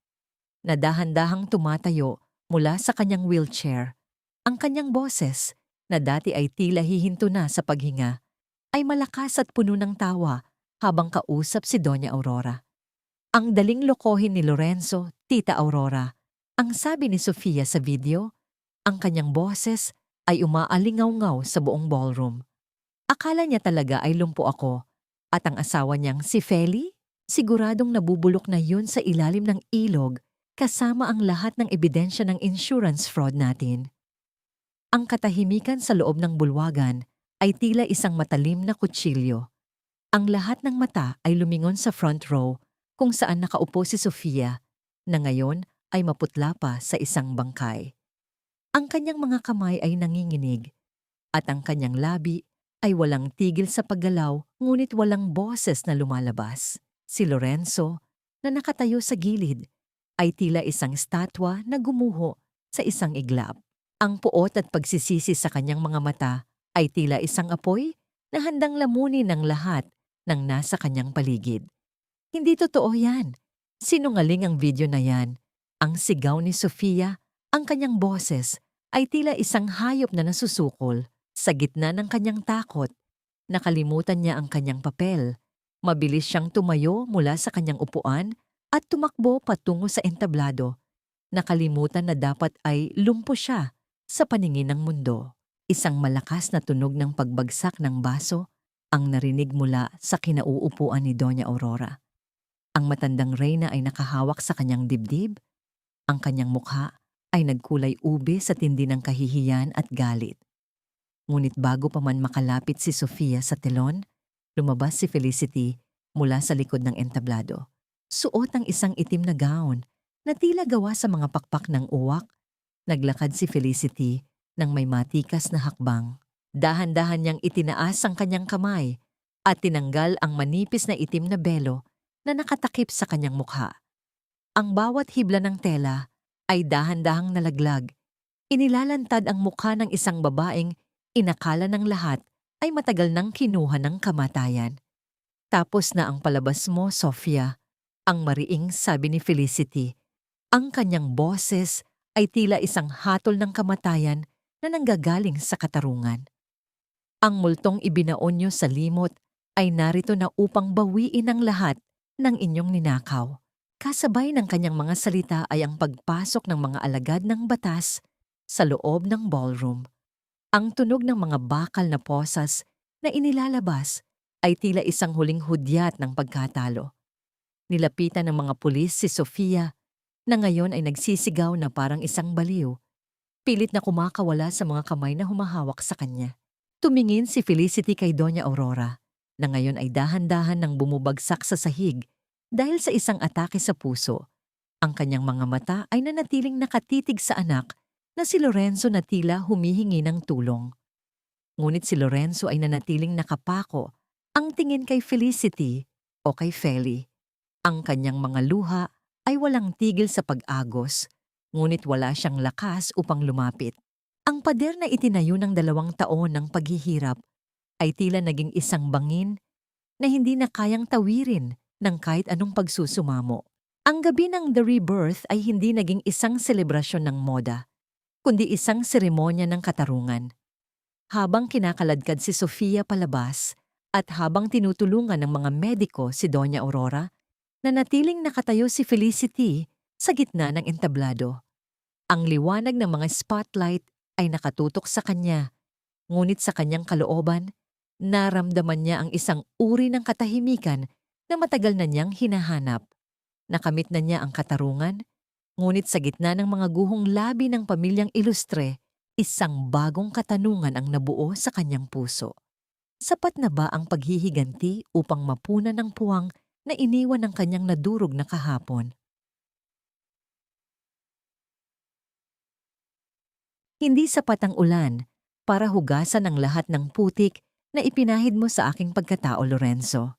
na dahan-dahang tumatayo mula sa kanyang wheelchair. Ang kanyang boses, na dati ay tila hihinto na sa paghinga, ay malakas at puno ng tawa habang kausap si Doña Aurora. Ang daling lokohin ni Lorenzo, Tita Aurora. Ang sabi ni Sofia sa video, ang kanyang boses ay umaalingaw-ngaw sa buong ballroom. Akala niya talaga ay lumpo ako, at ang asawa niyang si Feli, siguradong nabubulok na yun sa ilalim ng ilog kasama ang lahat ng ebidensya ng insurance fraud natin. Ang katahimikan sa loob ng bulwagan ay tila isang matalim na kutsilyo. Ang lahat ng mata ay lumingon sa front row kung saan nakaupo si Sofia na ngayon ay maputla pa sa isang bangkay. Ang kanyang mga kamay ay nanginginig at ang kanyang labi ay walang tigil sa paggalaw ngunit walang boses na lumalabas. Si Lorenzo na nakatayo sa gilid ay tila isang statwa na gumuho sa isang iglap. Ang puot at pagsisisi sa kanyang mga mata ay tila isang apoy na handang lamunin ng lahat ng nasa kanyang paligid. Hindi totoo yan. Sinungaling ang video na yan. Ang sigaw ni Sofia, ang kanyang boses, ay tila isang hayop na nasusukol. Sa gitna ng kanyang takot, nakalimutan niya ang kanyang papel. Mabilis siyang tumayo mula sa kanyang upuan at tumakbo patungo sa entablado. Nakalimutan na dapat ay lumpo siya sa paningin ng mundo. Isang malakas na tunog ng pagbagsak ng baso ang narinig mula sa kinauupuan ni Doña Aurora. Ang matandang reyna ay nakahawak sa kanyang dibdib. Ang kanyang mukha ay nagkulay ube sa tindi ng kahihiyan at galit. Ngunit bago pa man makalapit si Sofia sa telon, lumabas si Felicity mula sa likod ng entablado. Suot ang isang itim na gown na tila gawa sa mga pakpak ng uwak. Naglakad si Felicity nang may matikas na hakbang. Dahan-dahan niyang itinaas ang kanyang kamay at tinanggal ang manipis na itim na belo na nakatakip sa kanyang mukha. Ang bawat hibla ng tela ay dahan-dahang nalaglag. Inilalantad ang mukha ng isang babaeng inakala ng lahat ay matagal nang kinuha ng kamatayan. Tapos na ang palabas mo, Sofia, ang mariing sabi ni Felicity. Ang kanyang boses ay tila isang hatol ng kamatayan na nanggagaling sa katarungan. Ang multong ibinaon niyo sa limot ay narito na upang bawiin ang lahat ng inyong ninakaw. Kasabay ng kanyang mga salita ay ang pagpasok ng mga alagad ng batas sa loob ng ballroom. Ang tunog ng mga bakal na posas na inilalabas ay tila isang huling hudyat ng pagkatalo. Nilapitan ng mga pulis si Sofia na ngayon ay nagsisigaw na parang isang baliw. Pilit na kumakawala sa mga kamay na humahawak sa kanya. Tumingin si Felicity kay Doña Aurora na ngayon ay dahan-dahan nang bumubagsak sa sahig dahil sa isang atake sa puso. Ang kanyang mga mata ay nanatiling nakatitig sa anak na si Lorenzo na tila humihingi ng tulong. Ngunit si Lorenzo ay nanatiling nakapako ang tingin kay Felicity o kay Feli. Ang kanyang mga luha ay walang tigil sa pag-agos, ngunit wala siyang lakas upang lumapit. Ang pader na itinayo ng 2 taon ng paghihirap ay tila naging isang bangin na hindi na kayang tawirin ng kahit anong pagsusumamo. Ang gabi ng The Rebirth ay hindi naging isang selebrasyon ng moda, kundi isang seremonya ng katarungan. Habang kinakaladkad si Sofia palabas at habang tinutulungan ng mga mediko si Doña Aurora, nanatiling nakatayo si Felicity sa gitna ng entablado. Ang liwanag ng mga spotlight ay nakatutok sa kanya, ngunit sa kanyang kalooban, naramdaman niya ang isang uri ng katahimikan na matagal na niyang hinahanap. Nakamit na niya ang katarungan, ngunit sa gitna ng mga guhong labi ng pamilyang ilustre, isang bagong katanungan ang nabuo sa kanyang puso. Sapat na ba ang paghihiganti upang mapunan ng puwang na iniwan ng kanyang nadurog na kahapon? Hindi sapat ang ulan para hugasan ang lahat ng putik na ipinahid mo sa aking pagkatao, Lorenzo.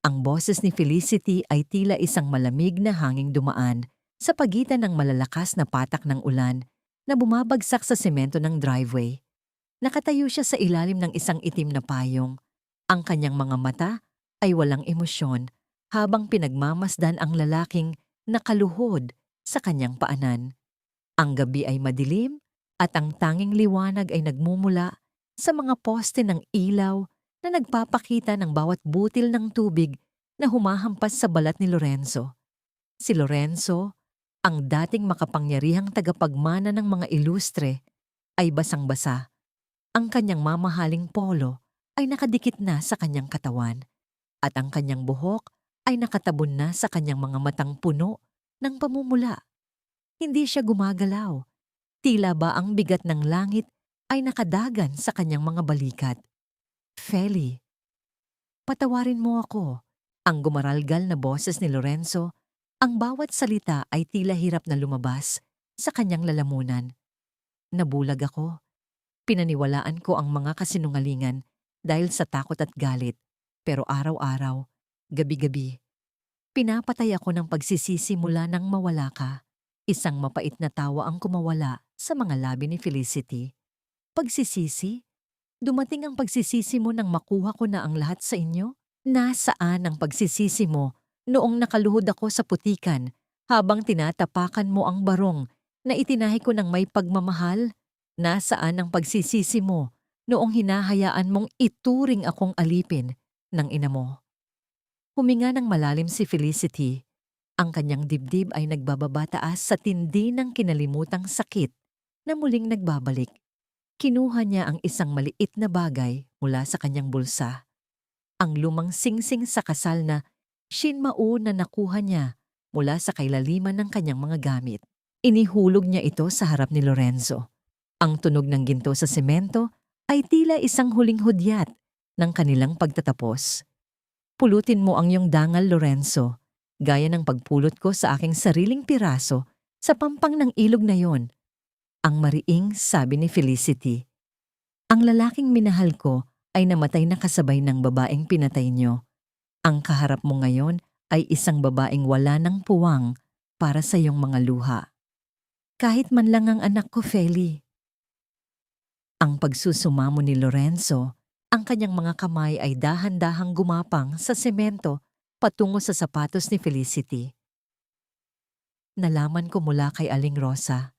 Ang boses ni Felicity ay tila isang malamig na hanging dumaan sa pagitan ng malalakas na patak ng ulan na bumabagsak sa semento ng driveway. Nakatayo siya sa ilalim ng isang itim na payong. Ang kanyang mga mata ay walang emosyon habang pinagmamasdan ang lalaking nakaluhod sa kanyang paanan. Ang gabi ay madilim at ang tanging liwanag ay nagmumula sa mga poste ng ilaw na nagpapakita ng bawat butil ng tubig na humahampas sa balat ni Lorenzo. Si Lorenzo, ang dating makapangyarihang tagapagmana ng mga ilustre, ay basang-basa. Ang kanyang mamahaling polo ay nakadikit na sa kanyang katawan at ang kanyang buhok ay nakatabon na sa kanyang mga matang puno ng pamumula. Hindi siya gumagalaw. Tila ba ang bigat ng langit ay nakadagan sa kanyang mga balikat. Feli, Patawarin mo ako. Ang gumaralgal na boses ni Lorenzo, ang bawat salita ay tila hirap na lumabas sa kanyang lalamunan. Nabulag ako. Pinaniwalaan ko ang mga kasinungalingan dahil sa takot at galit. Pero araw-araw, gabi-gabi, pinapatay ako ng pagsisisi mula nang mawala ka. Isang mapait na tawa ang kumawala sa mga labi ni Felicity. Pagsisisi? Dumating ang pagsisisi mo nang makuha ko na ang lahat sa inyo? Nasaan ang pagsisisi mo noong nakaluhod ako sa putikan habang tinatapakan mo ang barong na itinahi ko ng may pagmamahal? Nasaan ang pagsisisi mo noong hinahayaan mong ituring akong alipin ng ina mo? Huminga ng malalim si Felicity. Ang kanyang dibdib ay nagbababataas sa tindi ng kinalimutang sakit na muling nagbabalik. Kinuha niya ang isang maliit na bagay mula sa kanyang bulsa. Ang lumang singsing sa kasal na Shinmao na nakuha niya mula sa kailaliman ng kanyang mga gamit. Inihulog niya ito sa harap ni Lorenzo. Ang tunog ng ginto sa semento ay tila isang huling hudyat ng kanilang pagtatapos. Pulutin mo ang iyong dangal, Lorenzo, gaya ng pagpulot ko sa aking sariling piraso sa pampang ng ilog na yon. Ang mariing sabi ni Felicity. Ang lalaking minahal ko ay namatay na kasabay ng babaeng pinatay niyo. Ang kaharap mo ngayon ay isang babaeng wala ng puwang para sa iyong mga luha. Kahit man lang ang anak ko, Feli. Ang pagsusumamo ni Lorenzo, ang kanyang mga kamay ay dahan-dahang gumapang sa semento patungo sa sapatos ni Felicity. Nalaman ko mula kay Aling Rosa.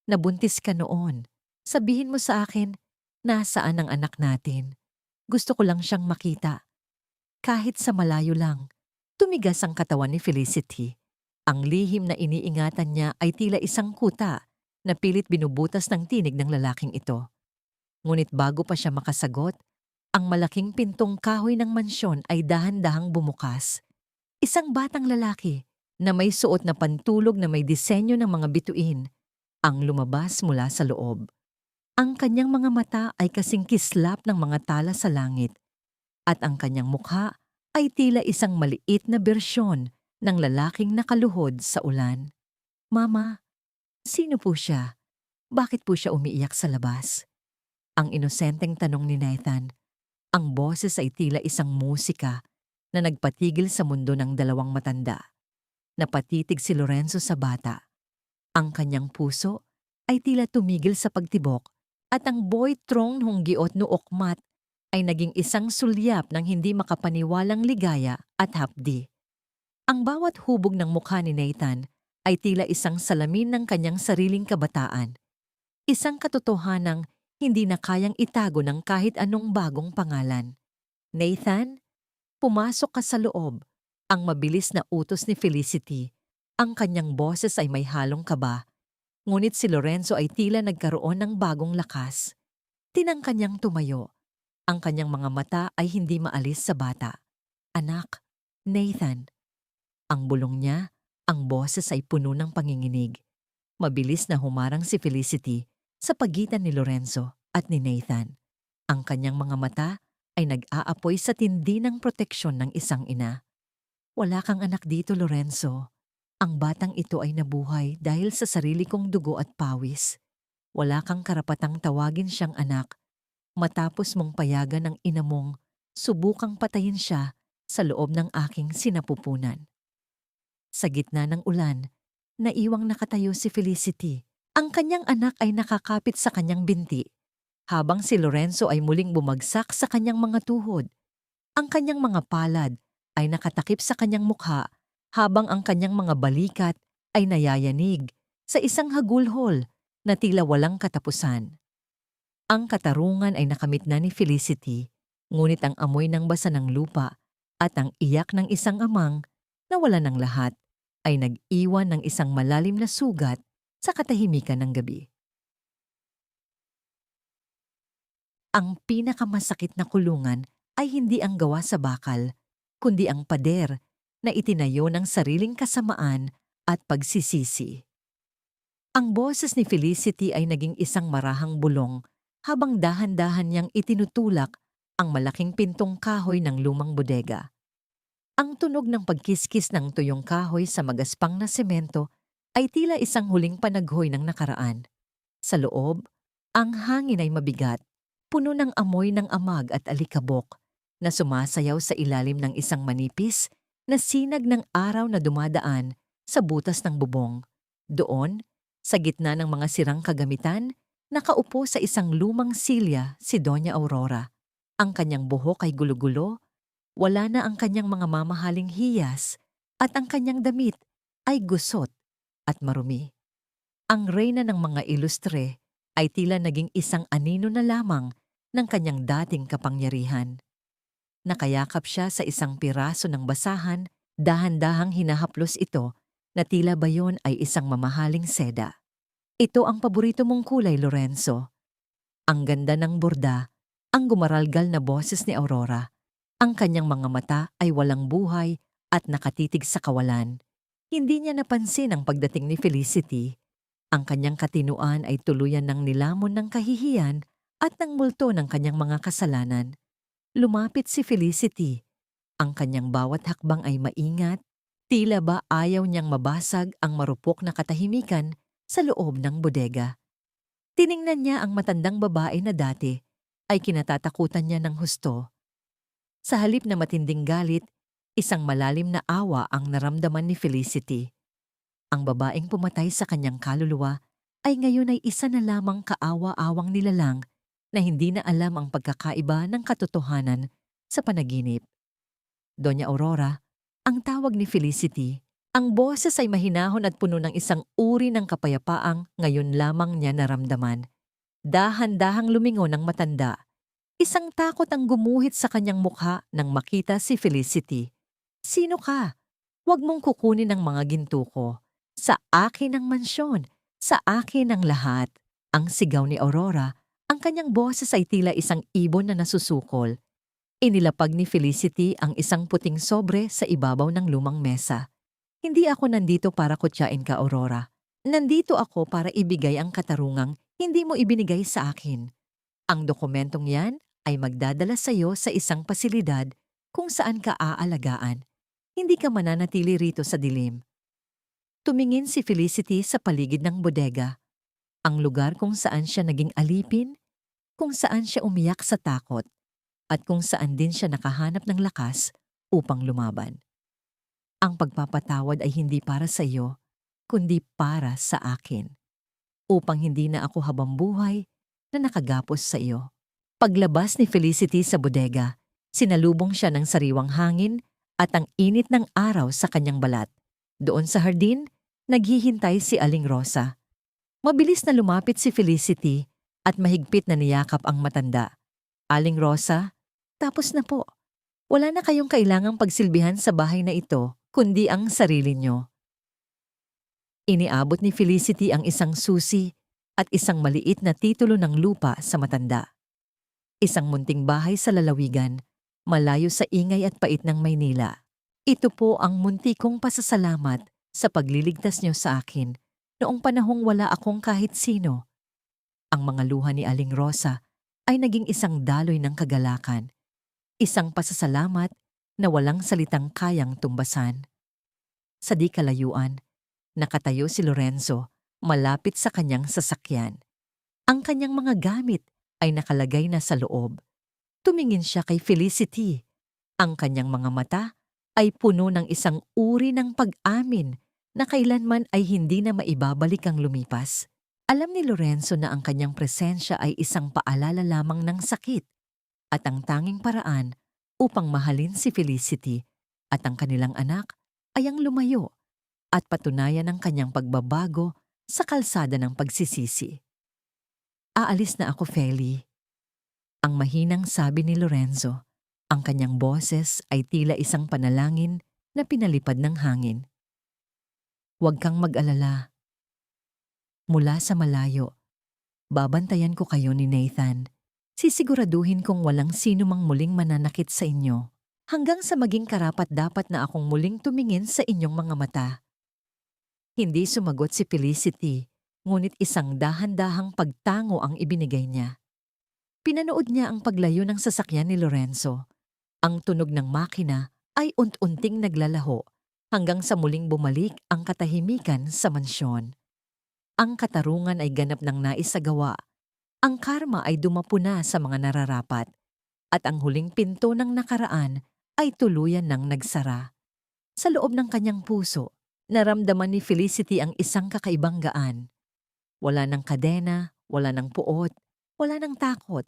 Nabuntis ka noon. Sabihin mo sa akin, nasaan ang anak natin? Gusto ko lang siyang makita. Kahit sa malayo lang, tumigas ang katawan ni Felicity. Ang lihim na iniingatan niya ay tila isang kuta na pilit binubutas ng tinig ng lalaking ito. Ngunit bago pa siya makasagot, ang malaking pintong kahoy ng mansyon ay dahan-dahang bumukas. Isang batang lalaki na may suot na pantulog na may disenyo ng mga bituin ang lumabas mula sa loob. Ang kanyang mga mata ay kasing kislap ng mga tala sa langit at ang kanyang mukha ay tila isang maliit na bersyon ng lalaking nakaluhod sa ulan. Mama, sino po siya? Bakit po siya umiiyak sa labas? Ang inosenteng tanong ni Nathan. Ang boses ay tila isang musika na nagpatigil sa mundo ng dalawang matanda. Napatitig si Lorenzo sa bata. Ang kanyang puso ay tila tumigil sa pagtibok at ang boy trong hunggiot no ukmat ay naging isang sulyap ng hindi makapaniwalang ligaya at hapdi. Ang bawat hubog ng mukha ni Nathan ay tila isang salamin ng kanyang sariling kabataan. Isang katotohanang hindi na kayang itago ng kahit anong bagong pangalan. Nathan, pumasok ka sa loob. Ang mabilis na utos ni Felicity. Ang kanyang boses ay may halong kaba. Ngunit si Lorenzo ay tila nagkaroon ng bagong lakas. Tinangka niyang tumayo. Ang kanyang mga mata ay hindi maalis sa bata. Anak, Nathan. Ang bulong niya, ang boses ay puno ng panginginig. Mabilis na humarang si Felicity sa pagitan ni Lorenzo at ni Nathan. Ang kanyang mga mata ay nag-aapoy sa tindi ng proteksyon ng isang ina. Wala kang anak dito, Lorenzo. Ang batang ito ay nabuhay dahil sa sarili kong dugo at pawis. Wala kang karapatang tawagin siyang anak matapos mong payagan ng ina mong subukang patayin siya sa loob ng aking sinapupunan. Sa gitna ng ulan, naiwang nakatayo si Felicity. Ang kanyang anak ay nakakapit sa kanyang binti, habang si Lorenzo ay muling bumagsak sa kanyang mga tuhod. Ang kanyang mga palad ay nakatakip sa kanyang mukha, habang ang kanyang mga balikat ay nayayanig sa isang hagulhol na tila walang katapusan. Ang katarungan ay nakamit na ni Felicity, ngunit ang amoy ng basa ng lupa at ang iyak ng isang amang na wala ng lahat ay nag-iwan ng isang malalim na sugat sa katahimikan ng gabi. Ang pinakamasakit na kulungan ay hindi ang gawa sa bakal, kundi ang pader na itinayo ng sariling kasamaan at pagsisisi. Ang boses ni Felicity ay naging isang marahang bulong habang dahan-dahan niyang itinutulak ang malaking pintong kahoy ng lumang bodega. Ang tunog ng pagkiskis ng tuyong kahoy sa magaspang na semento ay tila isang huling panaghoy ng nakaraan. Sa loob, ang hangin ay mabigat, puno ng amoy ng amag at alikabok na sumasayaw sa ilalim ng isang manipis na sinag ng araw na dumadaan sa butas ng bubong. Doon, sa gitna ng mga sirang kagamitan, nakaupo sa isang lumang silya si Doña Aurora. Ang kanyang buhok ay gulo-gulo, wala na ang kanyang mga mamahaling hiyas at ang kanyang damit ay gusot at marumi. Ang reyna ng mga ilustre ay tila naging isang anino na lamang ng kanyang dating kapangyarihan. Nakayakap siya sa isang piraso ng basahan, dahan-dahang hinahaplos ito na tila ba yon ay isang mamahaling seda. Ito ang paborito mong kulay, Lorenzo. Ang ganda ng borda, ang gumaralgal na boses ni Aurora. Ang kanyang mga mata ay walang buhay at nakatitig sa kawalan. Hindi niya napansin ang pagdating ni Felicity. Ang kanyang katinuan ay tuluyan ng nilamon ng kahihiyan at ng multo ng kanyang mga kasalanan. Lumapit si Felicity. Ang kanyang bawat hakbang ay maingat, tila ba ayaw niyang mabasag ang marupok na katahimikan sa loob ng bodega. Tiningnan niya ang matandang babae na dati ay kinatatakutan niya ng husto. Sa halip na matinding galit, isang malalim na awa ang naramdaman ni Felicity. Ang babaeng pumatay sa kanyang kaluluwa ay ngayon ay isa na lamang kaawa-awang nilalang na hindi na alam ang pagkakaiba ng katotohanan sa panaginip. Doña Aurora, ang tawag ni Felicity, ang boses ay mahinahon at puno ng isang uri ng kapayapaang ngayon lamang niya naramdaman. Dahan-dahang lumingon ng matanda. Isang takot ang gumuhit sa kanyang mukha nang makita si Felicity. Sino ka? Huwag mong kukunin ang mga ginto ko. Sa akin ang mansyon, sa akin ang lahat. Ang sigaw ni Aurora, ang kanyang boses ay tila isang ibon na nasusukol. Inilapag ni Felicity ang isang puting sobre sa ibabaw ng lumang mesa. Hindi ako nandito para kutyain ka, Aurora. Nandito ako para ibigay ang katarungang hindi mo ibinigay sa akin. Ang dokumentong yan ay magdadala sa iyo sa isang pasilidad kung saan ka aalagaan. Hindi ka mananatili rito sa dilim. Tumingin si Felicity sa paligid ng bodega, ang lugar kung saan siya naging alipin, kung saan siya umiyak sa takot, at kung saan din siya nakahanap ng lakas upang lumaban. Ang pagpapatawad ay hindi para sa iyo, kundi para sa akin, upang hindi na ako habang buhay na nakagapos sa iyo. Paglabas ni Felicity sa bodega, sinalubong siya ng sariwang hangin at ang init ng araw sa kanyang balat. Doon sa hardin, naghihintay si Aling Rosa. Mabilis na lumapit si Felicity at mahigpit na niyakap ang matanda. Aling Rosa, tapos na po. Wala na kayong kailangang pagsilbihan sa bahay na ito, kundi ang sarili nyo. Iniabot ni Felicity ang isang susi at isang maliit na titulo ng lupa sa matanda. Isang munting bahay sa lalawigan, malayo sa ingay at pait ng Maynila. Ito po ang munti kong pasasalamat sa pagliligtas niyo sa akin noong panahong wala akong kahit sino. Ang mga luha ni Aling Rosa ay naging isang daloy ng kagalakan, isang pasasalamat na walang salitang kayang tumbasan. Sa di kalayuan, nakatayo si Lorenzo malapit sa kanyang sasakyan. Ang kanyang mga gamit ay nakalagay na sa loob. Tumingin siya kay Felicity. Ang kanyang mga mata ay puno ng isang uri ng pag-amin na kailanman ay hindi na maibabalik ang lumipas. Alam ni Lorenzo na ang kanyang presensya ay isang paalala lamang ng sakit at ang tanging paraan upang mahalin si Felicity at ang kanilang anak ay ang lumayo at patunayan ang kanyang pagbabago sa kalsada ng pagsisisi. Aalis na ako, Feli. Ang mahinang sabi ni Lorenzo. Ang kanyang boses ay tila isang panalangin na pinalipad ng hangin. Huwag kang mag-alala. Mula sa malayo, babantayan ko kayo ni Nathan. Sisiguraduhin kong walang sino mang muling mananakit sa inyo. Hanggang sa maging karapat-dapat na akong muling tumingin sa inyong mga mata. Hindi sumagot si Felicity, ngunit isang dahan-dahang pagtango ang ibinigay niya. Pinanood niya ang paglayo ng sasakyan ni Lorenzo. Ang tunog ng makina ay unt-unting naglalaho hanggang sa muling bumalik ang katahimikan sa mansyon. Ang katarungan ay ganap ng naisagawa. Ang karma ay dumapo na sa mga nararapat. At ang huling pinto ng nakaraan ay tuluyan ng nagsara. Sa loob ng kanyang puso, naramdaman ni Felicity ang isang kakaibang gaan. Wala ng kadena, wala ng puot, wala ng takot.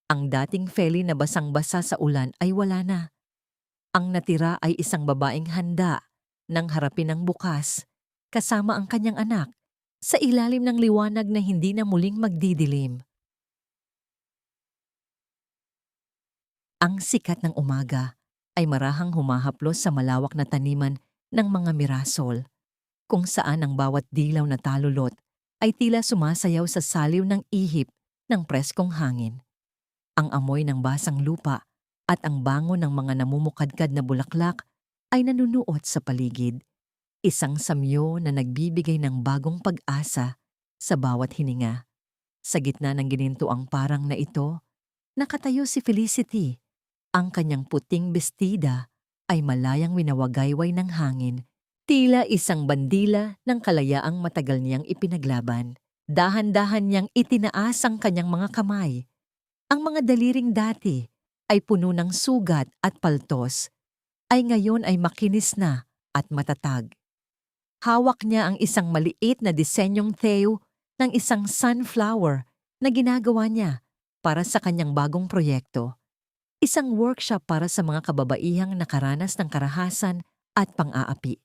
Ang dating Feli na basang-basa sa ulan ay wala na. Ang natira ay isang babaeng handa nang harapin ang bukas, kasama ang kanyang anak, sa ilalim ng liwanag na hindi na muling magdidilim. Ang sikat ng umaga ay marahang humahaplos sa malawak na taniman ng mga mirasol, kung saan ang bawat dilaw na talulot ay tila sumasayaw sa saliw ng ihip ng preskong hangin. Ang amoy ng basang lupa at ang bango ng mga namumukadkad na bulaklak ay nanunuot sa paligid. Isang samyo na nagbibigay ng bagong pag-asa sa bawat hininga. Sa gitna ng ginintuang parang na ito, nakatayo si Felicity. Ang kanyang puting bestida ay malayang winawagayway ng hangin, tila isang bandila ng kalayaang matagal niyang ipinaglaban. Dahan-dahan niyang itinaas ang kanyang mga kamay. Ang mga daliring dati ay puno ng sugat at paltos, ay ngayon ay makinis na at matatag. Hawak niya ang isang maliit na disenyong Theo ng isang sunflower na ginagawa niya para sa kanyang bagong proyekto. Isang workshop para sa mga kababaihang nakaranas ng karahasan at pang-aapi.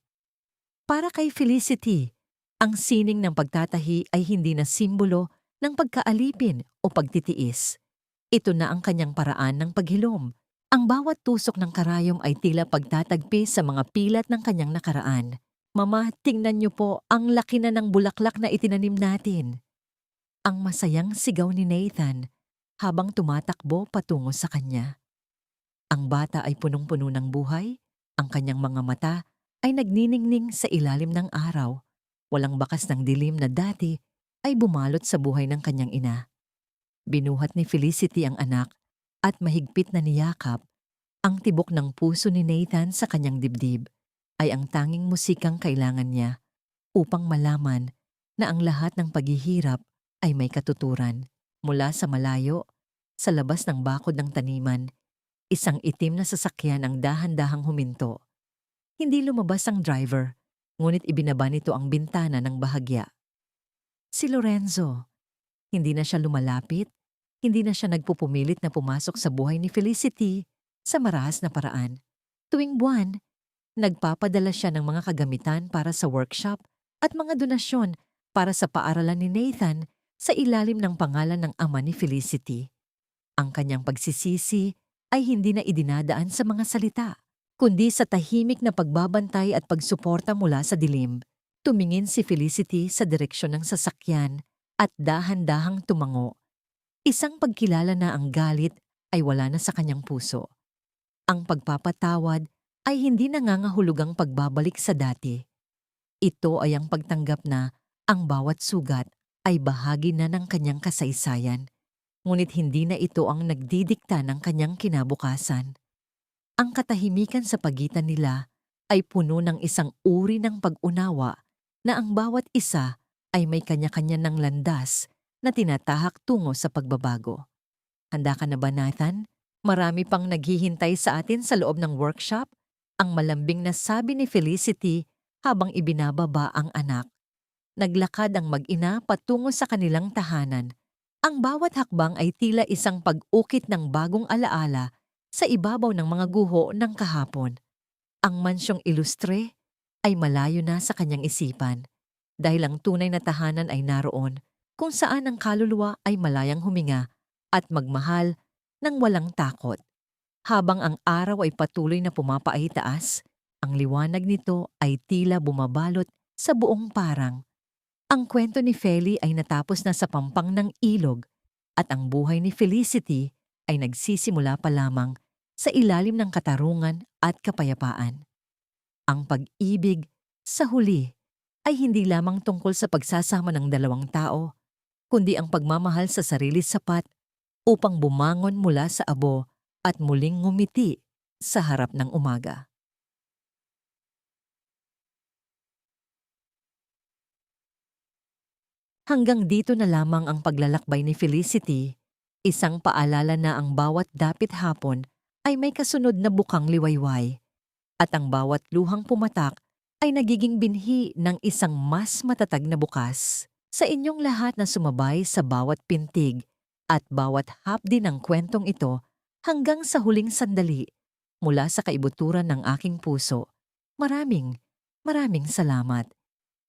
Para kay Felicity, ang sining ng pagtatahi ay hindi na simbolo ng pagkaalipin o pagtitiis. Ito na ang kanyang paraan ng paghilom. Ang bawat tusok ng karayom ay tila pagtatagpi sa mga pilat ng kanyang nakaraan. Mama, tingnan niyo po ang laki na ng bulaklak na itinanim natin. Ang masayang sigaw ni Nathan habang tumatakbo patungo sa kanya. Ang bata ay punong-puno ng buhay, ang kanyang mga mata ay nagniningning sa ilalim ng araw. Walang bakas ng dilim na dati ay bumalot sa buhay ng kanyang ina. Binuhat ni Felicity ang anak at mahigpit na niyakap. Ang tibok ng puso ni Nathan sa kanyang dibdib ay ang tanging musikang kailangan niya upang malaman na ang lahat ng paghihirap ay may katuturan. Mula sa malayo, sa labas ng bakod ng taniman, isang itim na sasakyan ang dahan-dahang huminto. Hindi lumabas ang driver, ngunit ibinaba nito ang bintana ng bahagya. Si Lorenzo. Hindi na siya lumalapit, hindi na siya nagpupumilit na pumasok sa buhay ni Felicity sa marahas na paraan. Tuwing buwan, nagpapadala siya ng mga kagamitan para sa workshop at mga donasyon para sa paaralan ni Nathan sa ilalim ng pangalan ng ama ni Felicity. Ang kanyang pagsisisi ay hindi na idinadaan sa mga salita, kundi sa tahimik na pagbabantay at pagsuporta mula sa dilim. Tumingin si Felicity sa direksyon ng sasakyan at dahan-dahang tumango. Isang pagkilala na ang galit ay wala na sa kanyang puso. Ang pagpapatawad ay hindi nangangahulugang pagbabalik sa dati. Ito ay ang pagtanggap na ang bawat sugat ay bahagi na ng kanyang kasaysayan, ngunit hindi na ito ang nagdidikta ng kanyang kinabukasan. Ang katahimikan sa pagitan nila ay puno ng isang uri ng pag-unawa na ang bawat isa ay may kanya-kanya ng landas na tinatahak tungo sa pagbabago. Handa ka na ba, Nathan? Marami pang naghihintay sa atin sa loob ng workshop, ang malambing na sabi ni Felicity habang ibinababa ang anak. Naglakad ang mag-ina patungo sa kanilang tahanan. Ang bawat hakbang ay tila isang pag-ukit ng bagong alaala sa ibabaw ng mga guho ng kahapon. Ang mansyong ilustre ay malayo na sa kanyang isipan dahil ang tunay na tahanan ay naroon kung saan ang kaluluwa ay malayang huminga at magmahal ng walang takot. Habang ang araw ay patuloy na pumapaitaas, ang liwanag nito ay tila bumabalot sa buong parang. Ang kwento ni Feli ay natapos na sa pampang ng ilog at ang buhay ni Felicity ay nagsisimula pa lamang sa ilalim ng katarungan at kapayapaan. Ang pag-ibig, sa huli, ay hindi lamang tungkol sa pagsasama ng dalawang tao, kundi ang pagmamahal sa sarili sapat upang bumangon mula sa abo at muling ngumiti sa harap ng umaga. Hanggang dito na lamang ang paglalakbay ni Felicity, isang paalala na ang bawat dapit hapon ay may kasunod na bukang liwayway, at ang bawat luhang pumatak ay nagiging binhi ng isang mas matatag na bukas. Sa inyong lahat na sumabay sa bawat pintig at bawat hapdi ng kwentong ito hanggang sa huling sandali mula sa kaibuturan ng aking puso, maraming, maraming salamat.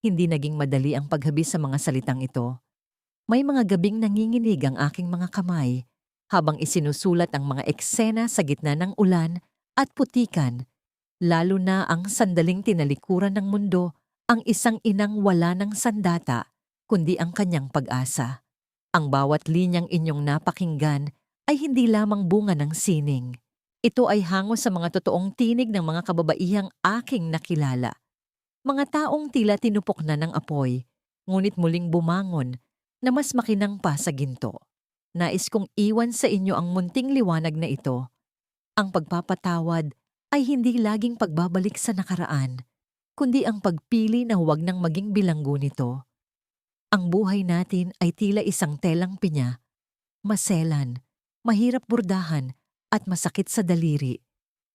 Hindi naging madali ang paghabis sa mga salitang ito. May mga gabing nanginginig ang aking mga kamay habang isinusulat ang mga eksena sa gitna ng ulan at putikan, lalo na ang sandaling tinalikuran ng mundo ang isang inang wala ng sandata, kundi ang kanyang pag-asa. Ang bawat linyang inyong napakinggan ay hindi lamang bunga ng sining. Ito ay hango sa mga totoong tinig ng mga kababaihang aking nakilala. Mga taong tila tinupok na ng apoy, ngunit muling bumangon na mas makinang pa sa ginto. Nais kong iwan sa inyo ang munting liwanag na ito. Ang pagpapatawad ay hindi laging pagbabalik sa nakaraan, kundi ang pagpili na huwag nang maging bilanggo nito. Ang buhay natin ay tila isang telang pinya, maselan, mahirap bordahan at masakit sa daliri,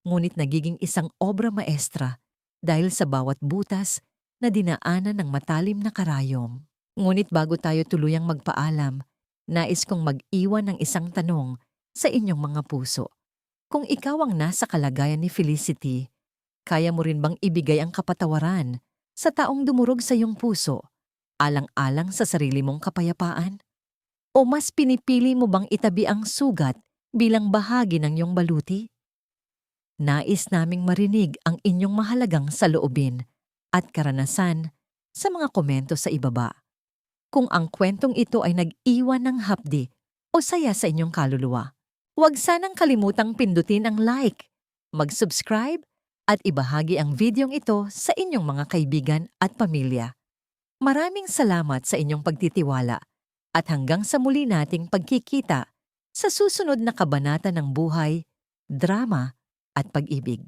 ngunit nagiging isang obra maestra dahil sa bawat butas na dinaanan ng matalim na karayom. Ngunit bago tayo tuluyang magpaalam, nais kong mag-iwan ng isang tanong sa inyong mga puso. Kung ikaw ang nasa kalagayan ni Felicity, kaya mo rin bang ibigay ang kapatawaran sa taong dumurog sa iyong puso, alang-alang sa sarili mong kapayapaan? O mas pinipili mo bang itabi ang sugat bilang bahagi ng iyong baluti? Nais naming marinig ang inyong mahalagang saloobin at karanasan sa mga komento sa ibaba. Kung ang kwentong ito ay nag-iwan ng hapdi o saya sa inyong kaluluwa, huwag sanang kalimutang pindutin ang like, mag-subscribe at ibahagi ang videong ito sa inyong mga kaibigan at pamilya. Maraming salamat sa inyong pagtitiwala at hanggang sa muli nating pagkikita sa susunod na kabanata ng buhay, drama at pag-ibig.